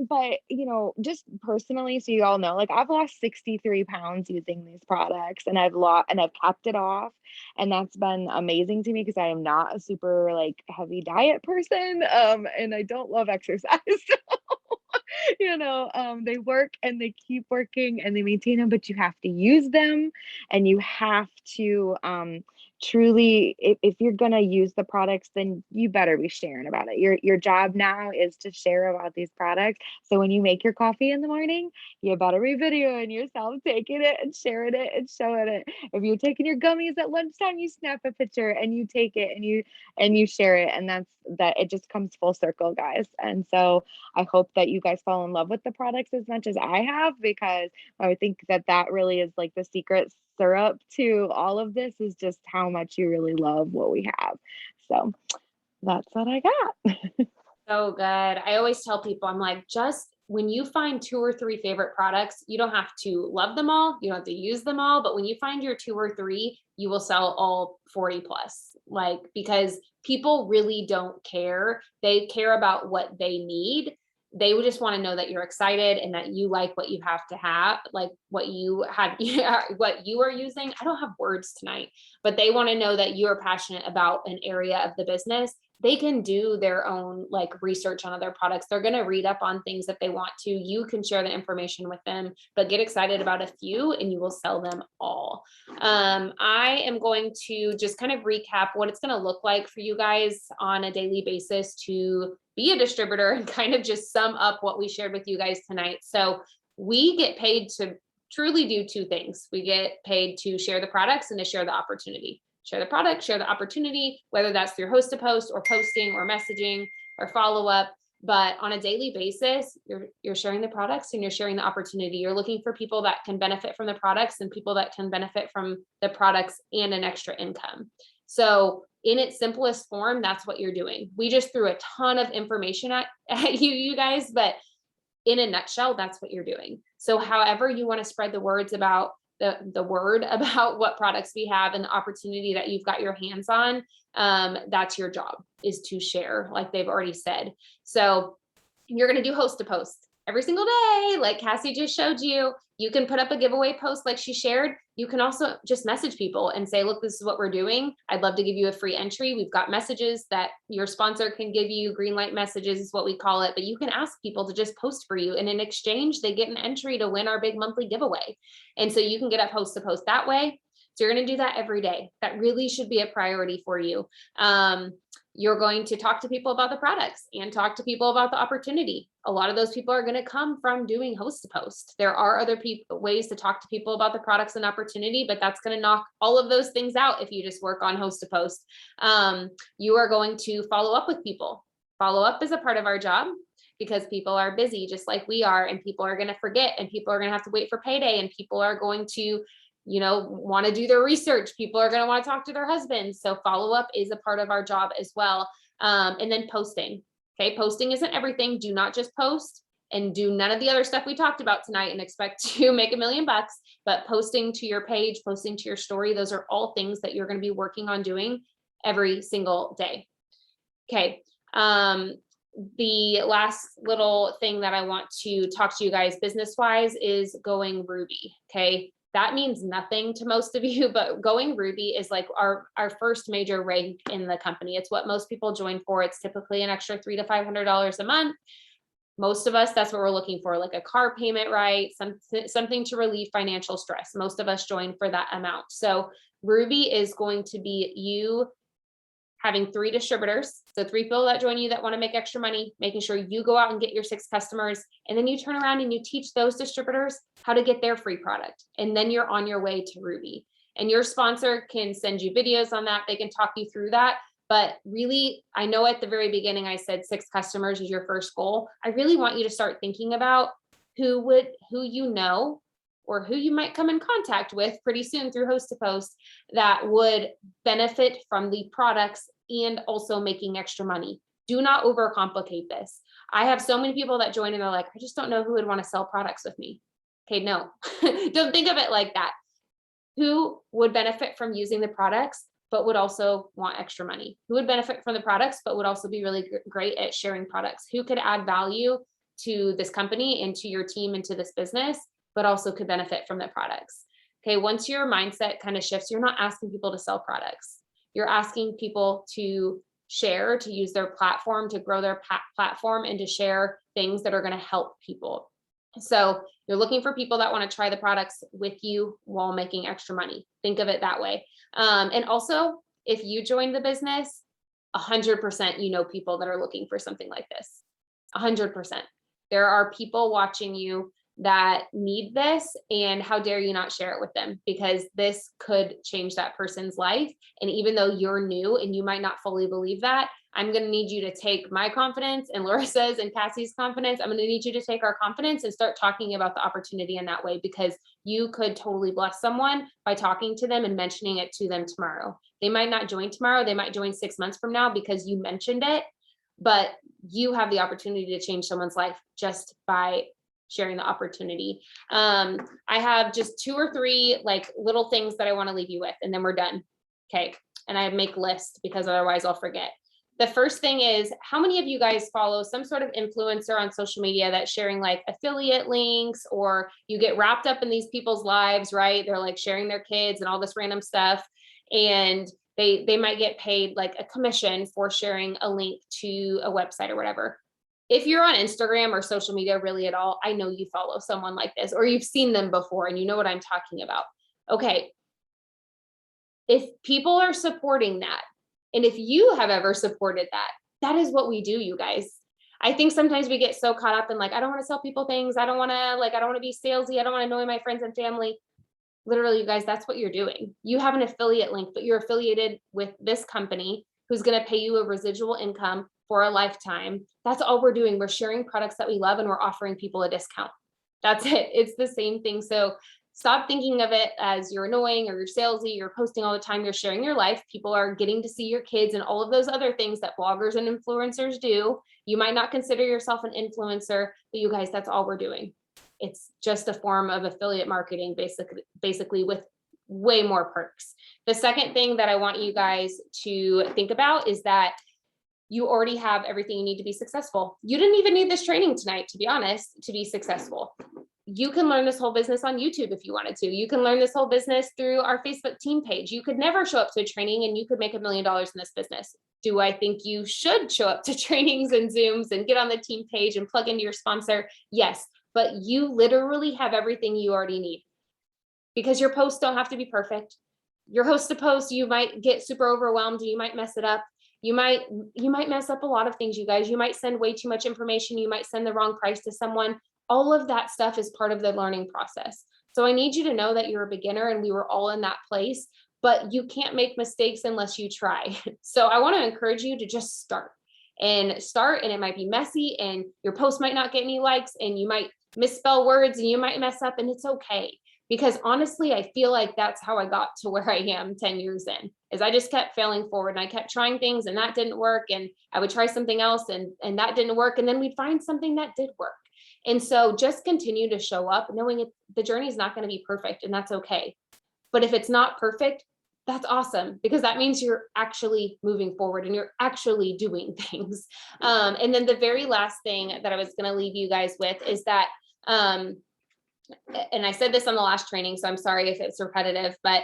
But just personally, so you all know, like I've lost 63 pounds using these products, and I've kept it off, and that's been amazing to me because I am not a super like heavy diet person, and I don't love exercise. They work and they keep working and they maintain them, but you have to use them, and you have to truly, if you're gonna use the products, then you better be sharing about it. Your job now is to share about these products. So when you make your coffee in the morning, you better be videoing yourself taking it and sharing it and showing it. If you're taking your gummies at lunchtime, you snap a picture and you take it and you share it. And that it just comes full circle, guys. And so I hope that you guys fall in love with the products as much as I have, because I think that really is like the secret syrup to all of this, is just how much you really love what we have. So that's what I got. So good. I always tell people, I'm like, just when you find 2 or 3 favorite products, you don't have to love them all. You don't have to use them all. But when you find your 2 or 3, you will sell all 40 plus, like, because people really don't care. They care about what they need. They would just want to know that you're excited and that you like what you have to have, like what you have, what you are using. I don't have words tonight, but they want to know that you are passionate about an area of the business. They can do their own like research on other products. They're going to read up on things that they want to. You can share the information with them, but get excited about a few and you will sell them all. I am going to just kind of recap what it's going to look like for you guys on a daily basis to be a distributor and kind of just sum up what we shared with you guys tonight. So we get paid to truly do 2 things. We get paid to share the products and to share the opportunity. Share the product, share the opportunity, whether that's through host to post or posting or messaging or follow up. But on a daily basis, you're sharing the products and you're sharing the opportunity. You're looking for people that can benefit from the products and people that can benefit from the products and an extra income. So in its simplest form, that's what you're doing. We just threw a ton of information at you guys, but in a nutshell, that's what you're doing. So however you want to spread the words about the word about what products we have and the opportunity that you've got your hands on, that's your job, is to share, like they've already said. So you're going to do host to post every single day, like Cassie just showed you. You can put up a giveaway post like she shared. You can also just message people and say, look, this is what we're doing. I'd love to give you a free entry. We've got messages that your sponsor can give you. Green light messages is what we call it. But you can ask people to just post for you. And in exchange, they get an entry to win our big monthly giveaway. And so you can get up host to post that way. So you're going to do that every day. That really should be a priority for you. You're going to talk to people about the products and talk to people about the opportunity. A lot of those people are going to come from doing host to post. There are other ways to talk to people about the products and opportunity, but that's going to knock all of those things out if you just work on host to post. You are going to follow up with people. Follow up is a part of our job, because people are busy just like we are, and people are going to forget, and people are going to have to wait for payday, and people are going to want to do their research. People are going to want to talk to their husbands. So follow up is a part of our job as well. And then posting. Okay. Posting isn't everything. Do not just post and do none of the other stuff we talked about tonight and expect to make $1 million, but posting to your page, posting to your story. Those are all things that you're going to be working on doing every single day. Okay. The last little thing that I want to talk to you guys business wise is going Ruby. Okay. That means nothing to most of you, but going Ruby is like our first major rank in the company. It's what most people join for. It's typically an extra $300 to $500 a month. Most of us, that's what we're looking for, like a car payment, right? Something to relieve financial stress. Most of us join for that amount. So Ruby is going to be you having 3 distributors. So 3 people that join you that want to make extra money, making sure you go out and get your 6 customers. And then you turn around and you teach those distributors how to get their free product. And then you're on your way to Ruby. And your sponsor can send you videos on that. They can talk you through that. But really, I know at the very beginning, I said 6 customers is your first goal. I really want you to start thinking about who you know, or who you might come in contact with pretty soon through host to post that would benefit from the products and also making extra money. Do not overcomplicate this. I have so many people that join and they're like, I just don't know who would want to sell products with me. Okay, no, don't think of it like that. Who would benefit from using the products? but would also want extra money? Who would benefit from the products, but would also be really great at sharing products? Who could add value to this company and to your team and to this business, but also could benefit from the products? Okay, once your mindset kind of shifts, you're not asking people to sell products. You're asking people to share, to use their platform, to grow their platform, and to share things that are going to help people. So you're looking for people that want to try the products with you while making extra money. Think of it that way. And also, if you join the business, 100% you know people that are looking for something like this. 100%. There are people watching you that need this, and how dare you not share it with them, because this could change that person's life. And even though you're new and you might not fully believe that, I'm going to need you to take my confidence and Lorissa's and Cassie's confidence. I'm going to need you to take our confidence and start talking about the opportunity in that way, because you could totally bless someone by talking to them and mentioning it to them tomorrow. They might not join tomorrow. They might join 6 months from now because you mentioned it, but you have the opportunity to change someone's life just by sharing the opportunity. I have just 2 or 3 like little things that I want to leave you with, and then we're done. Okay. And I make lists because otherwise I'll forget. The first thing is, how many of you guys follow some sort of influencer on social media that's sharing like affiliate links, or you get wrapped up in these people's lives, right? They're like sharing their kids and all this random stuff. And they might get paid like a commission for sharing a link to a website or whatever. If you're on Instagram or social media really at all, I know you follow someone like this, or you've seen them before and you know what I'm talking about. Okay. If people are supporting that, and if you have ever supported that, that is what we do, you guys. I think sometimes we get so caught up in like, I don't want to sell people things. I don't want to be salesy. I don't want to annoy my friends and family. Literally, you guys, that's what you're doing. You have an affiliate link, but you're affiliated with this company who's going to pay you a residual income for a lifetime. That's all we're doing. We're sharing products that we love, and we're offering people a discount. That's it. It's the same thing. So stop thinking of it as you're annoying or you're salesy, you're posting all the time, you're sharing your life. People are getting to see your kids and all of those other things that bloggers and influencers do. You might not consider yourself an influencer, but you guys, that's all we're doing. It's just a form of affiliate marketing, basically with way more perks. The second thing that I want you guys to think about is that you already have everything you need to be successful. You didn't even need this training tonight, to be honest, to be successful. You can learn this whole business on YouTube if you wanted to. You can learn this whole business through our Facebook team page. You could never show up to a training and you could make $1 million in this business. Do I think you should show up to trainings and Zooms and get on the team page and plug into your sponsor? Yes, but you literally have everything you already need, because your posts don't have to be perfect. Your host to post, you might get super overwhelmed. You might mess it up. You might mess up a lot of things, you guys. You might send way too much information. You might send the wrong price to someone. All of that stuff is part of the learning process. So I need you to know that you're a beginner, and we were all in that place, but you can't make mistakes unless you try. So I want to encourage you to just start, and it might be messy, and your post might not get any likes, and you might misspell words, and you might mess up, and it's okay. Because honestly, I feel like that's how I got to where I am 10 years in, is I just kept failing forward, and I kept trying things and that didn't work. And I would try something else and that didn't work. And then we'd find something that did work. And so just continue to show up, knowing the journey is not going to be perfect, and that's okay. But if it's not perfect, that's awesome, because that means you're actually moving forward and you're actually doing things. And then the very last thing that I was going to leave you guys with is that, and I said this on the last training, so I'm sorry if it's repetitive, but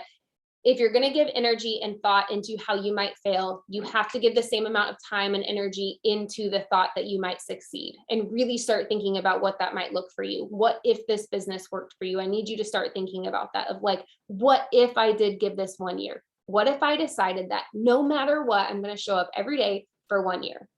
if you're going to give energy and thought into how you might fail, you have to give the same amount of time and energy into the thought that you might succeed, and really start thinking about what that might look for you. What if this business worked for you? I need you to start thinking about that, of like, what if I did give this 1 year? What if I decided that no matter what, I'm going to show up every day for 1 year?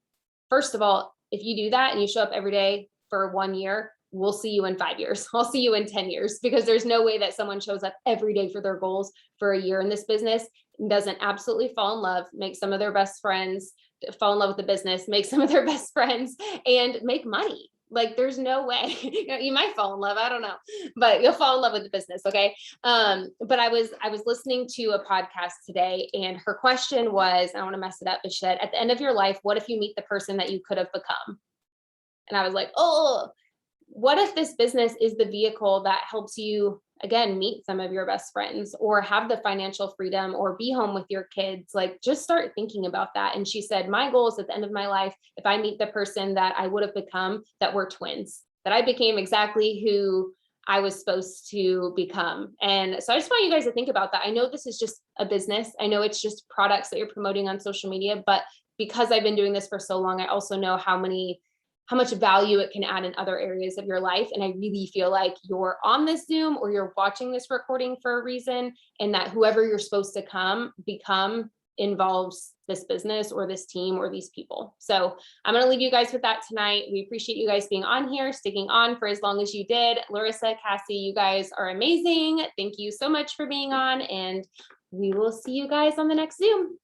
First of all, if you do that and you show up every day for 1 year, we'll see you in 5 years. I'll see you in 10 years, because there's no way that someone shows up every day for their goals for a year in this business and doesn't absolutely fall in love, make some of their best friends, fall in love with the business, make some of their best friends, and make money. Like, there's no way. You might fall in love, I don't know, but you'll fall in love with the business. Okay. But I was listening to a podcast today, and her question was, I don't want to mess it up, but she said, at the end of your life, what if you meet the person that you could have become? And I was like, oh, what if this business is the vehicle that helps you again, meet some of your best friends or have the financial freedom or be home with your kids. Like, just start thinking about that. And she said, my goal is at the end of my life, if I meet the person that I would have become, that we're twins, that I became exactly who I was supposed to become. And so I just want you guys to think about that. I know this is just a business. I know it's just products that you're promoting on social media, but because I've been doing this for so long, I also know how much value it can add in other areas of your life. And I really feel like you're on this Zoom or you're watching this recording for a reason, and that whoever you're supposed to become involves this business or this team or these people. So I'm going to leave you guys with that tonight. We appreciate you guys being on here, sticking on for as long as you did. Lorissa, Cassie, you guys are amazing. Thank you so much for being on, and we will see you guys on the next Zoom.